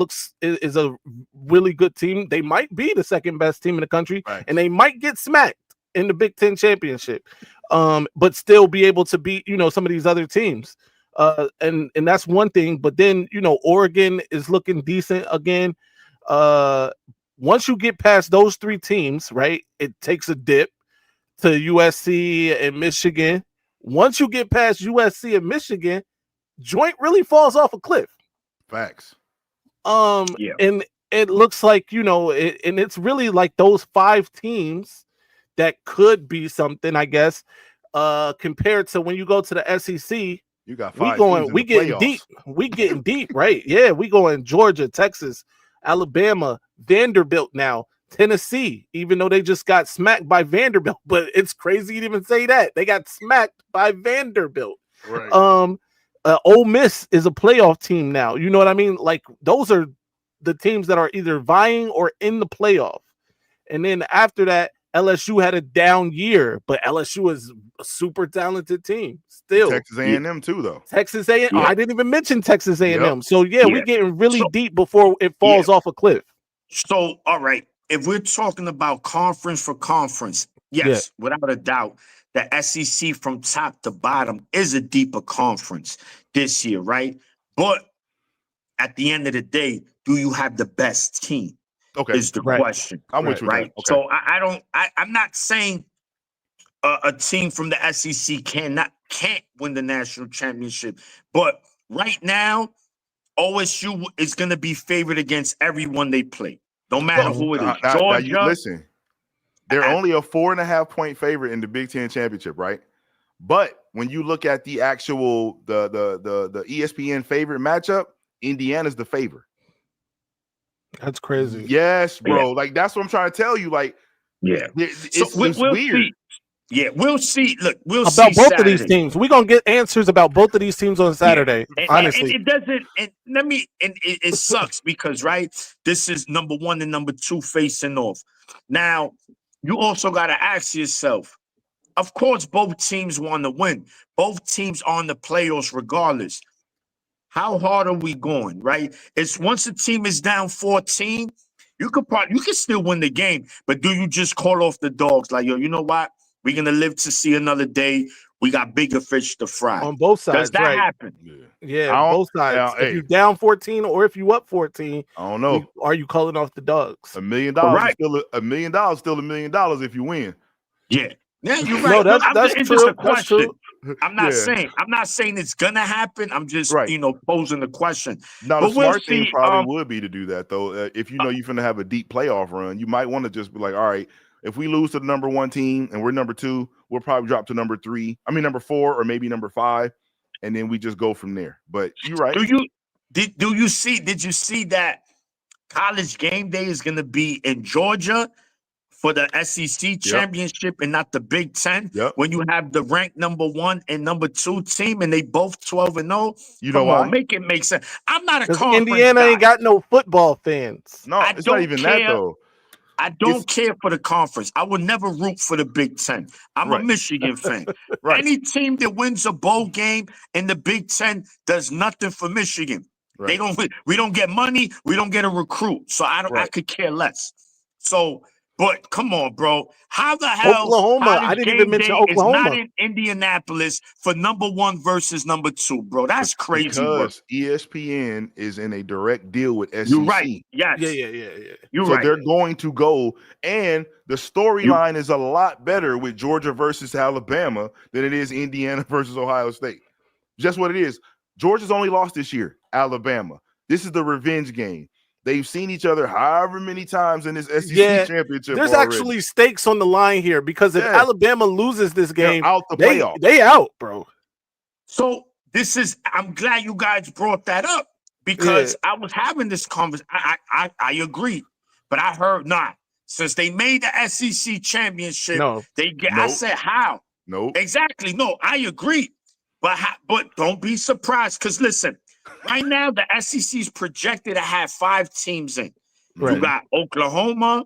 is a really good team. They might be the second best team in the country, and they might get smacked in the Big Ten championship, but still be able to beat, some of these other teams. And that's one thing. But then, Oregon is looking decent again. Once you get past those 3 teams, right, it takes a dip to USC and Michigan. Once you get past USC and Michigan, joint really falls off a cliff. Facts. And it looks like, and it's really like those 5 teams that could be something, I guess, compared to when you go to the SEC. You got 5 teams in the playoffs. We getting deep, right? Yeah, we going Georgia, Texas, Alabama, Vanderbilt now, Tennessee, even though they just got smacked by Vanderbilt. But it's crazy to even say that. They got smacked by Vanderbilt. Right. Ole Miss is a playoff team now. You know what I mean? Like, those are the teams that are either vying or in the playoff. And then after that, LSU had a down year, but LSU is a super talented team still. Texas A&M too, though. Texas A&M. I didn't even mention Texas A&M. So we're getting really deep before it falls off a cliff. So, all right, if we're talking about conference for conference, Yes, without a doubt. The SEC from top to bottom is a deeper conference this year, right? But at the end of the day, do you have the best team? Okay. Is the question. I'm with you with Right. that. Okay. So I'm not saying a team from the SEC can't win the national championship, but right now, OSU is going to be favored against everyone they play, no matter who it is. Now you Georgia. listen. They're only a 4.5-point favorite in the Big Ten championship, right? But when you look at the actual the ESPN favorite matchup, Indiana's the favorite. That's crazy. Yes, bro. Like that's what I'm trying to tell you. Like, it's we'll weird. see. Yeah, we'll see. Look, we'll about see both Saturday. of these teams. We're gonna get answers about both of these teams on Saturday. Honestly, and it doesn't. And it sucks because this is number one and number two facing off. Now you also got to ask yourself. Of course, both teams want to win. Both teams are in the playoffs regardless. How hard are we going? Right? It's once a team is down 14, you can still win the game, but do you just call off the dogs? Like, yo, you know what? We're gonna live to see another day. We got bigger fish to fry. on both sides. Does that happen? Yeah, both sides. If you're down 14 or if you up 14, I don't know. Are you calling off the dogs? $1 million is still $1 million, still $1 million if you win. Yeah, you're right. No, that's it's true. just a question. That's true. I'm not saying it's gonna happen. I'm just posing the question. Now, but the smart we'll thing probably would be to do that though. If you know you're gonna have a deep playoff run, you might want to just be like, all right, if we lose to the number one team and we're number two, we'll probably drop to number 4, or maybe number 5, and then we just go from there. But you're right. Did you see that College Game Day is gonna be in Georgia for the SEC championship and not the Big Ten? When you have the ranked number 1 and number 2 team and they both 12-0, you know why? Make it make sense. I'm not a conference Indiana guy. Ain't got no football fans. No, it's not even that though. I don't care for the conference. I would never root for the Big Ten. I'm a Michigan fan. Any team that wins a bowl game in the Big Ten does nothing for Michigan. They don't. We don't get money. We don't get a recruit. So I could care less. So, but come on, bro. How the hell Oklahoma? I didn't even mention Oklahoma. Is not in Indianapolis for number 1 versus number 2, bro. That's crazy. Because ESPN is in a direct deal with SEC. You're right. Yes. Yeah. So they're going to go, and the storyline is a lot better with Georgia versus Alabama than it is Indiana versus Ohio State. Just what it is. Georgia's only lost this year. Alabama. This is the revenge game. They've seen each other however many times in this SEC championship. There's already. actually stakes on the line here because if Alabama loses this game, they're out the playoff. They out, bro. So I'm glad you guys brought that up because I was having this conversation. I agree, but I heard since they made the SEC championship, I said how? No, exactly. No, I agree, but don't be surprised because listen. Right now, the SEC is projected to have 5 teams in. You got Oklahoma,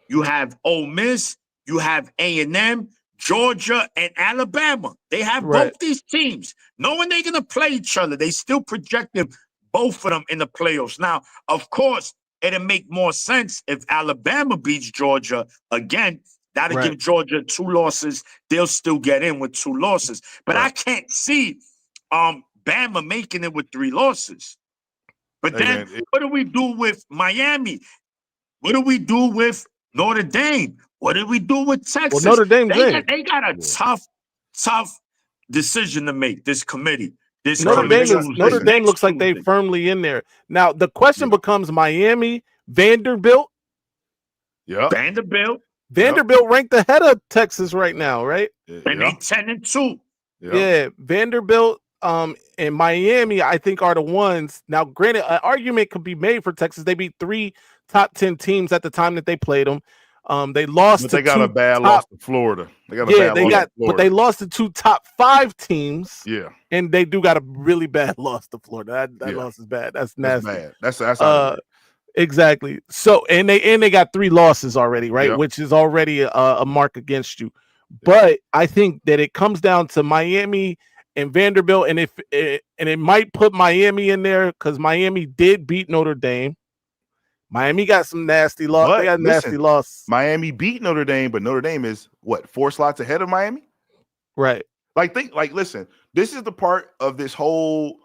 you have Ole Miss, you have A&M, Georgia, and Alabama. They have both these teams. Knowing they're going to play each other, they still projected both of them in the playoffs. Now, of course, it'll make more sense if Alabama beats Georgia again. That'll give Georgia 2 losses. They'll still get in with 2 losses. But I can't see Bama making it with 3 losses. But then what do we do with Miami? What do we do with Notre Dame? What do we do with Texas? Well, Notre Dame's they got a tough decision to make, this committee. Notre Dame looks like they firmly in there. Now, the question becomes Miami, Vanderbilt. Yeah. Vanderbilt ranked ahead of Texas right now, right? And they 10-2. Yeah, Vanderbilt and Miami, I think, are the ones. Now, granted, an argument could be made for Texas. They beat 3 top 10 teams at the time that they played them. They lost. But they got a bad loss to Florida. But they lost to 2 top 5 teams. Yeah, and they do got a really bad loss to Florida. That loss is bad. That's nasty. That's bad. Exactly. So and they got 3 losses already, right? Yep. Which is already a mark against you. But I think that it comes down to Miami and Vanderbilt, and it might put Miami in there because Miami did beat Notre Dame. Miami got some nasty loss. But They got nasty listen, loss. Miami beat Notre Dame, but Notre Dame is what, 4 slots ahead of Miami? Right. Listen, this is the part of this whole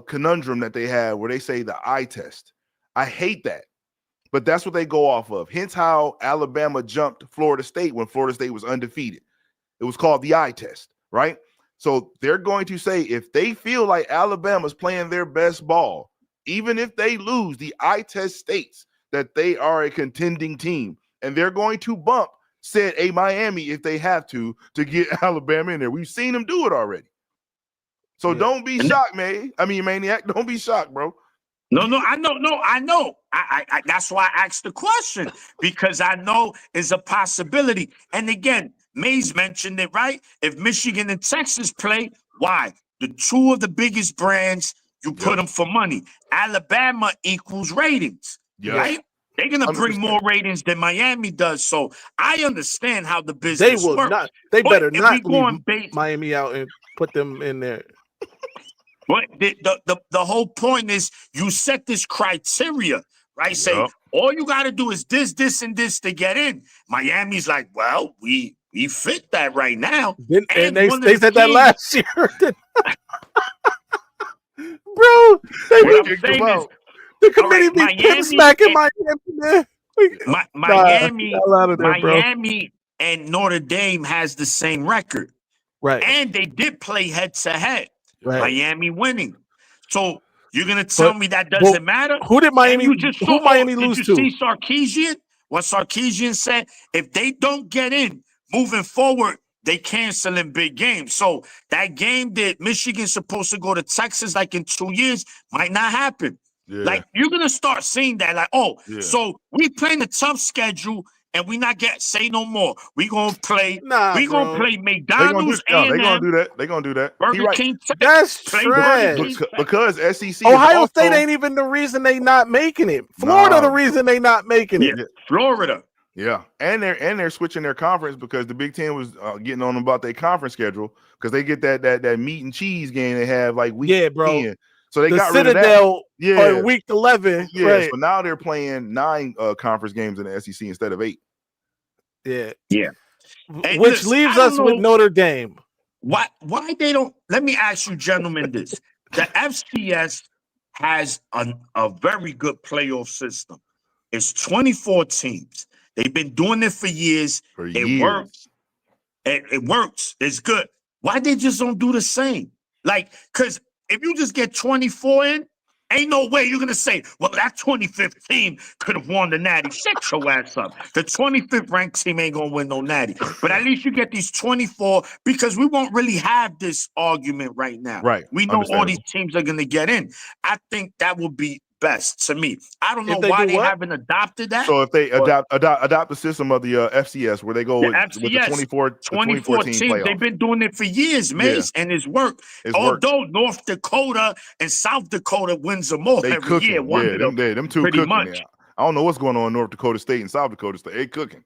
conundrum that they have where they say the eye test. I hate that, but that's what they go off of. Hence how Alabama jumped Florida State when Florida State was undefeated. It was called the eye test, right? So they're going to say if they feel like Alabama's playing their best ball, even if they lose, the eye test states that they are a contending team, and they're going to bump said a Miami if they have to get Alabama in there. We've seen them do it already. So don't be shocked, man. I mean, Maniac, don't be shocked, bro. No, I know. I that's why I asked the question, because I know it's a possibility. And again, Maize mentioned it, right? If Michigan and Texas play, why? The two of the biggest brands, you put them for money. Alabama equals ratings, right? They're going to bring 100%. more ratings than Miami does. So I understand how the business They will works. not. They But better if not we leave leave Miami out and put them in there. But the whole point is you set this criteria, right? Say all you got to do is this, and this to get in. Miami's like, well, we fit that right now. And they said that last year. Bro, they kicked them out. The committee be pimp smacking Miami, man. Miami and Notre Dame has the same record. Right. And they did play head to head. Right. Miami winning. So you're gonna tell me that doesn't matter? Who did Miami? Who Miami lose to? Did you see Sarkisian? What Sarkisian said? If they don't get in moving forward, they canceling big games. So that game that Michigan's supposed to go to Texas like in 2 years might not happen. Yeah. Like you're gonna start seeing that. Like, so we playing a tough schedule. And we not say no more. We gonna play. We gonna play McDonald's. They gonna do that. They gonna do that. Burger King. That's trash. Because SEC. Ohio State ain't even the reason they not making it. Florida, the reason they not making it. Florida. Yeah, and they're switching their conference because the Big Ten was getting on them about their conference schedule because they get that meat and cheese game they have like week 10. So they got Citadel rid of that. on week 11. Yeah, right. So now they're playing 9 conference games in the SEC instead of 8. Yeah. And which leaves us with Notre Dame. Why they don't? Let me ask you, gentlemen, this: the FCS has a very good playoff system. It's 24 teams. They've been doing it for years. It works. It works. It's good. Why they just don't do the same? Like, because if you just get 24 in, ain't no way you're going to say, well, that 25th team could have won the Natty. Shut your ass up. The 25th ranked team ain't going to win no Natty. But at least you get these 24 because we won't really have this argument right now. Right. We know all these teams are going to get in. I think that would be best to me. I don't know why they haven't adopted that. So if they adopt the system of the FCS where they go with the 24 teams, they've been doing it for years, Mace, and it's worked. Although North Dakota and South Dakota wins them all every year. Them two cooking. Much. I don't know what's going on in North Dakota State and South Dakota State. They cooking.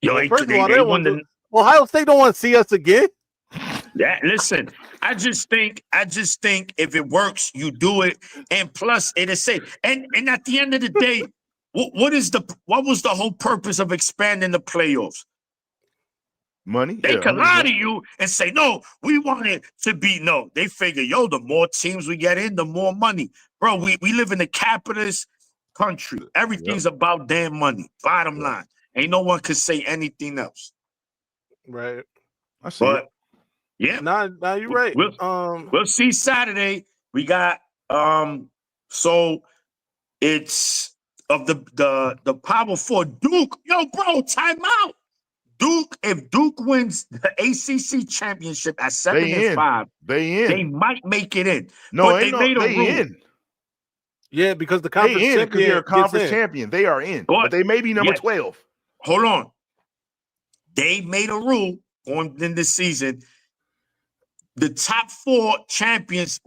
First of all, they won Ohio State don't want to see us again. Yeah, listen, I just think if it works, you do it. And plus, it is safe. And at the end of the day, what was the whole purpose of expanding the playoffs? Money. They can lie to you and say, no, we want it to be no. They figure, the more teams we get in, the more money. Bro, we live in a capitalist country. Everything's about damn money. Bottom line. Ain't no one could say anything else. Right. I see. But yeah. Nah, you're right. We'll see Saturday. We got so it's of the Power 4. Duke, bro, time out. Duke, if Duke wins the ACC championship at 7-5, they might make it in. No, but they made a rule. In. Yeah, because the conference champion because they're a conference champion. They are in. But they may be number 12. Hold on. They made a rule going in this season. The top 4 champions,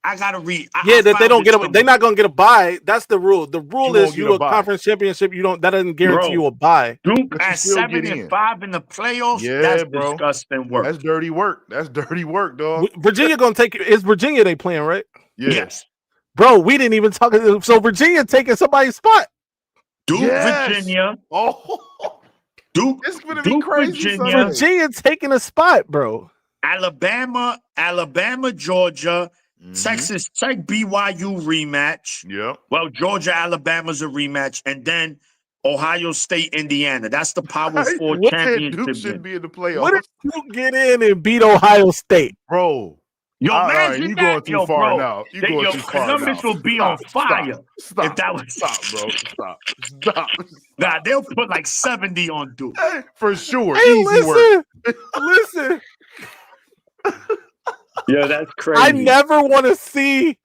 I gotta read. That they don't get they're not gonna get a bye. That's the rule. The rule is you a conference championship. That doesn't guarantee you a bye. Duke at 7-5 in the playoffs. Yeah, that's bro. Disgusting work. That's dirty work. That's dirty work, dog. Virginia gonna take. Is Virginia they playing right? Yes. Bro, we didn't even talk. So Virginia taking somebody's spot. Duke, Yes. Virginia. Oh, Duke, it's gonna be Duke, crazy. Virginia. Sunday. Virginia taking a spot, bro. Alabama, Georgia, Texas Tech, BYU rematch. Yep. Well, Georgia, Alabama's a rematch, and then Ohio State, Indiana. That's the Power Four What said championship Duke should game. be in the What playoffs, if Duke get in and beat Ohio State? bro? Yo, All imagine right, you that, going too far bro. now. You going Yo, too far Columbus now. will be on fire Stop. if that was. Stop, bro. Stop. Nah, they'll put like 70 on Duke. For sure. Hey, Easy work. listen. Yeah, that's crazy. I never want to see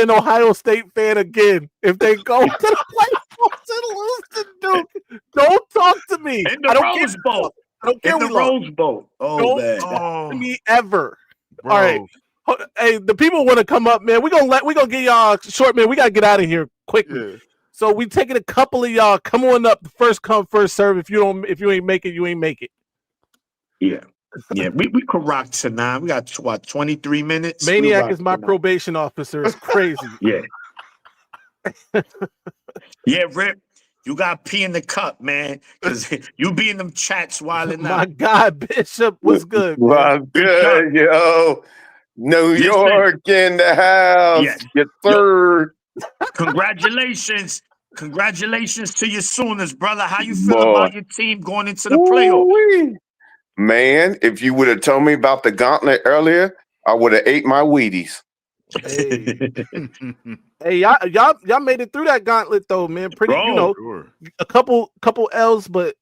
an Ohio State fan again if they go to the playoffs and lose to Duke. Don't talk to me. In the Rose Bowl. I don't care. In the Rose Bowl. Oh, Don't man. talk to me ever. Bro. All right. Hey, the people want to come up, man. We're gonna get y'all short, man. We gotta get out of here quickly. Yeah. So we taking a couple of y'all. Come on up. First come, first serve. If you ain't make it, you ain't make it. Yeah. Yeah, we could rock tonight. We got 23 minutes. Maniac is my probation officer. It's crazy. Yeah. Yeah, Rip, you got pee in the cup, man. Because you be in them chats wilding My out. God, Bishop, what's good, man? Well, good, yo. New Listen. York in the house. Yes. Your third. Congratulations. Congratulations to your Sooners, brother. How you feel Boy. about your team going into the playoffs? Ooh-wee. Man, if you would have told me about the gauntlet earlier, I would have ate my Wheaties. Hey, y'all made it through that gauntlet though, man. Pretty, Bro, Sure. a couple L's, but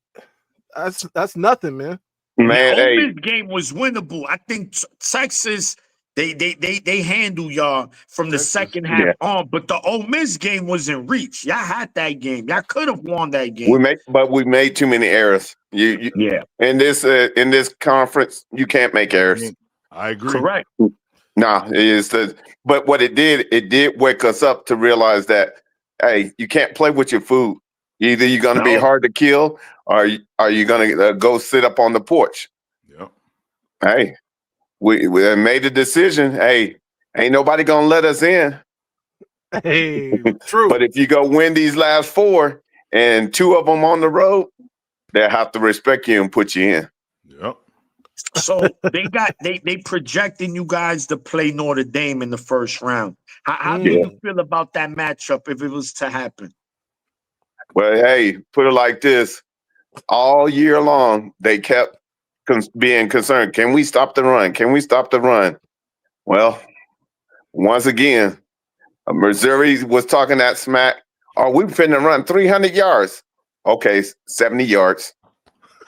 that's nothing, man. Man, the Ole hey, Miss game was winnable. I think Texas they handle y'all from the Texas, second half on, but the Ole Miss game was in reach. Y'all had that game. Y'all could have won that game. we made too many errors. Yeah, In this conference, you can't make errors. I agree. correct. Nah, but what it did wake us up to realize that, hey, you can't play with your food. Either you're going to be No. hard to kill, or are you going to go sit up on the porch? Yep. Hey, we made a decision. Hey, ain't nobody going to let us in. Hey, true. But if you go win these last 4 and 2 of them on the road, they'll have to respect you and put you in. Yep. So they projecting you guys to play Notre Dame in the first round. How do you feel about that matchup if it was to happen? Well, hey, put it like this. All year long, they kept being concerned. Can we stop the run? Can we stop the run? Well, once again, Missouri was talking that smack. Oh, we finna run 300 yards. Okay, 70 yards.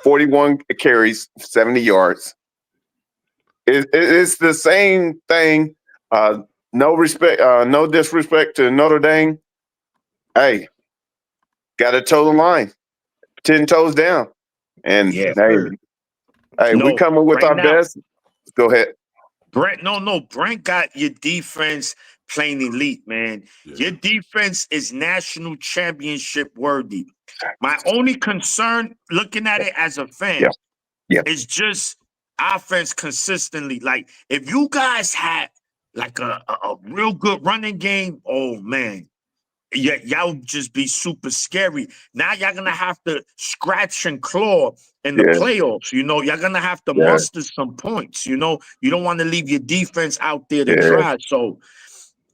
41 carries, 70 yards. It's the same thing. No disrespect to Notre Dame. Hey, got to toe the line, 10 toes down, and Yeah. hey, we coming with right our now. best. Go ahead, Brent. No, Brent got your defense playing elite, man. Yeah. Your defense is national championship worthy. My only concern, looking at it as a fan, is just offense consistently. Like, if you guys had like a real good running game, oh man, y'all would just be super scary. Now y'all gonna have to scratch and claw in the playoffs. You know, y'all gonna have to muster some points. You know, you don't want to leave your defense out there to dry. So,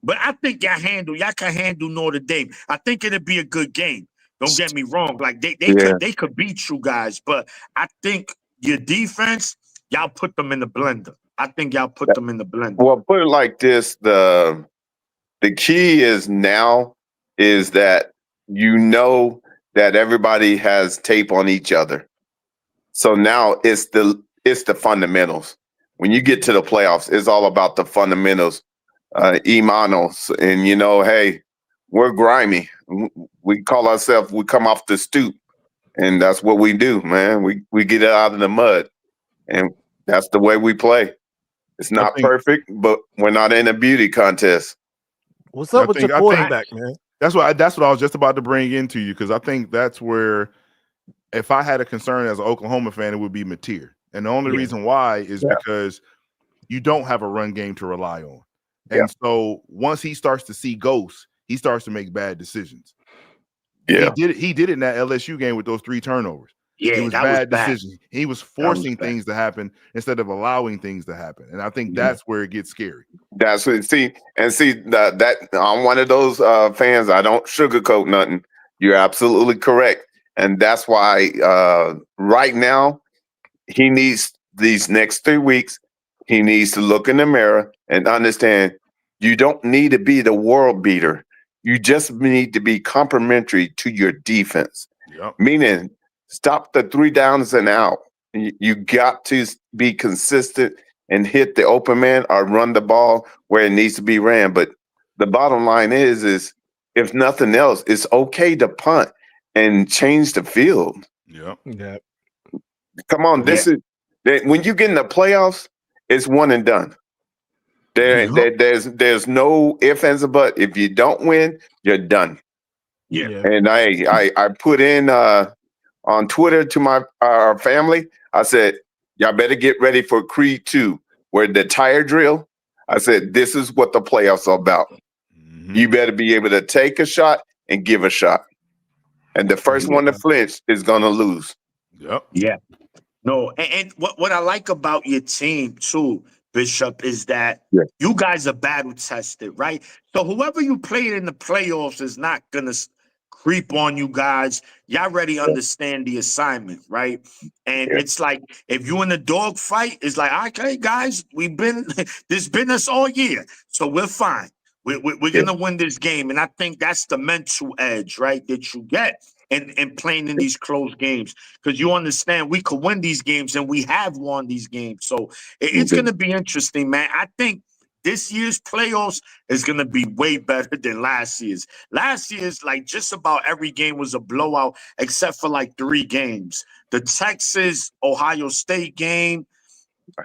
but I think y'all can handle Notre Dame. I think it'll be a good game. Don't get me wrong. Like they could beat you guys, but I think your defense, y'all put them in the blender. I think y'all put them in the blender. Well, put it like this: the key is now is that you know that everybody has tape on each other. So now it's the fundamentals. When you get to the playoffs, it's all about the fundamentals, imanos, and hey, we're grimy. We call ourselves. We come off the stoop, and that's what we do, man. We get it out of the mud, and that's the way we play. It's not perfect, but we're not in a beauty contest. What's up with your quarterback, man? That's what I was just about to bring into you, because I think that's where, if I had a concern as an Oklahoma fan, it would be Mateer. And the only reason why is because you don't have a run game to rely on. And so once he starts to see ghosts, he starts to make bad decisions. Yeah. He did it in that LSU game with those 3 turnovers. Yeah, It was that bad was bad. decisions. He was forcing things to happen instead of allowing things to happen. And I think that's where it gets scary. That's what see that I'm one of those fans. I don't sugarcoat nothing. You're absolutely correct. And that's why right now he needs these next 3 weeks, he needs to look in the mirror and understand you don't need to be the world beater. You just need to be complementary to your defense. Yep. Meaning, stop the 3 downs and out. You got to be consistent and hit the open man or run the ball where it needs to be ran. But the bottom line is if nothing else, it's okay to punt and change the field. Yep. Yeah. Come on, this is when you get in the playoffs, it's one and done. There's no ifs, ands, or buts. If you don't win, you're done. Yeah. And I put in on Twitter to our family. I said, y'all better get ready for Creed 2, where the tire drill. I said, this is what the playoffs are about. Mm-hmm. You better be able to take a shot and give a shot. And the first one to flinch is going to lose. Yep. Yeah. No, and what I like about your team too, Bishop, is that you guys are battle tested, right? So whoever you played in the playoffs is not gonna creep on you guys. Y'all already understand the assignment, right? And it's like if you in a dog fight, it's like, okay, guys, we've been this been us all year, so we're fine. We're gonna win this game, and I think that's the mental edge, right, that you get in playing in these close games, because you understand we could win these games, and we have won these games. So it's gonna be interesting, man. I think this year's playoffs is gonna be way better than last year's. Last year's, like, just about every game was a blowout except for like 3 games: the Texas Ohio State game,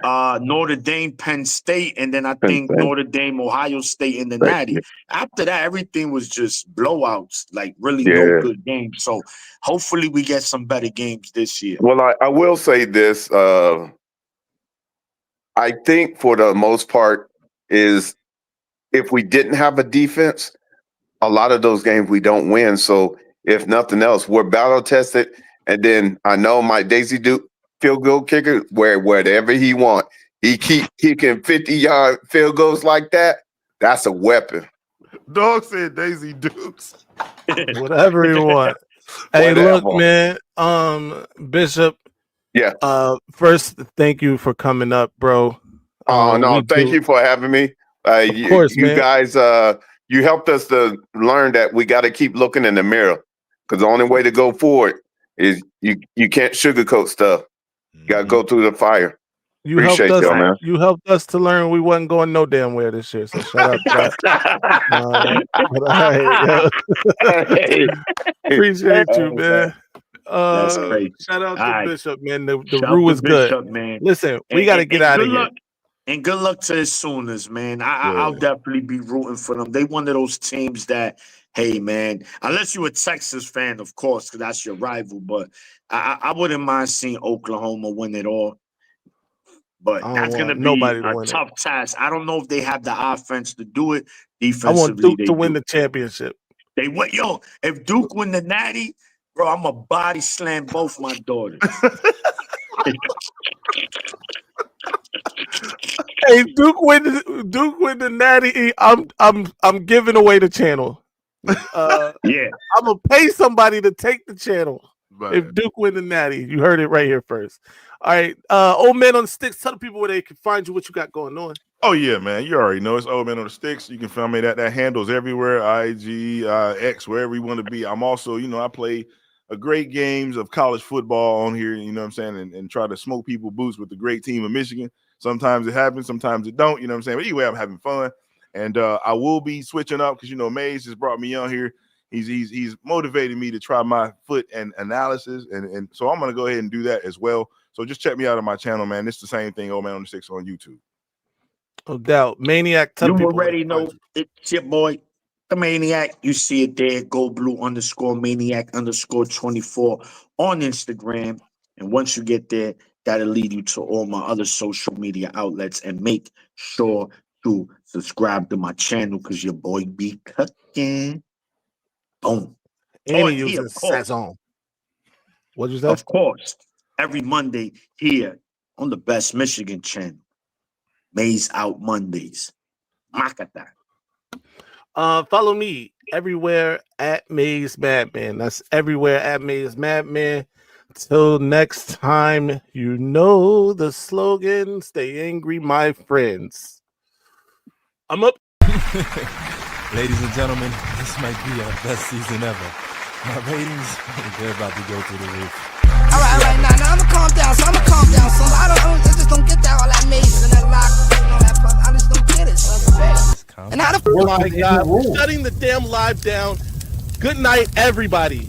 Notre Dame, Penn State, and then I think Notre Dame, Ohio State in the Natty. After that, everything was just blowouts, like really no good games. So hopefully we get some better games this year. Well, I will say this. I think for the most part is if we didn't have a defense, a lot of those games we don't win. So if nothing else, we're battle tested. And then I know my Daisy Duke field goal kicker, wherever he want, he keep kicking 50-yard field goals like that. That's a weapon. Dog said Daisy Dukes. Whatever you want. Hey, look, man. Bishop. Yeah. First, thank you for coming up, bro. Oh no, thank you for having me. Of course, you man. Guys, you helped us to learn that we got to keep looking in the mirror, because the only way to go forward is you can't sugarcoat stuff. You got to go through the fire. Appreciate y'all, man. You helped us to learn we wasn't going no damn where this year. So shout out to that. Appreciate you, man. That's great. Shout out to Bishop, man. The Shout Rue was good. Bishop, man. Listen, we got to get out of here. And good luck to the Sooners, man. I'll definitely be rooting for them. They one of those teams that, hey, man, unless you're a Texas fan, of course, because that's your rival. But I wouldn't mind seeing Oklahoma win it all. But that's going to be a tough task. I don't know if they have the offense to do it. Defensively, I want Duke to win the championship. They win. Yo, if Duke win the Natty, bro, I'm a body slam both my daughters. Hey, Duke win the Natty. I'm giving away the channel. I'm gonna pay somebody to take the channel. Right. If Duke win the Natty, you heard it right here first. All right, Old Man on the Sticks. Tell the people where they can find you, what you got going on. Oh yeah, man. You already know it's Old Man on the Sticks. You can find me that handles everywhere. IG, X, wherever you want to be. I'm also, I play a great games of college football on here. You know what I'm saying, and try to smoke people boots with the great team of Michigan. Sometimes it happens, sometimes it don't. You know what I'm saying. But anyway, I'm having fun, and I will be switching up because Maize just brought me on here. He's motivated me to try my foot and analysis, and so I'm gonna go ahead and do that as well. So just check me out on my channel, man. It's the same thing, Old Man on the Sticks on YouTube. No doubt. Maniac, tell you people already know it's your boy, the Maniac. You see it there, GoBlue_Maniac_24 on Instagram. And once you get there, that'll lead you to all my other social media outlets. And make sure to subscribe to my channel because your boy be cooking. Boom. And he Here, uses of course. Sazon. What'd you say? Of course, every Monday here on the Best Michigan channel. Maize Out Mondays. Makata. Follow me everywhere at Maize Madman. That's everywhere at Maize Madman. Till next time, you know the slogan, stay angry, my friends. I'm up. Ladies and gentlemen, this might be our best season ever. My ratings, they're about to go through the roof. All right, now I'ma calm down. So I just don't get that all that Maize and that lock and all that stuff. I just don't get it. So and how the Oh my God, we're shutting the damn live down. Good night, everybody.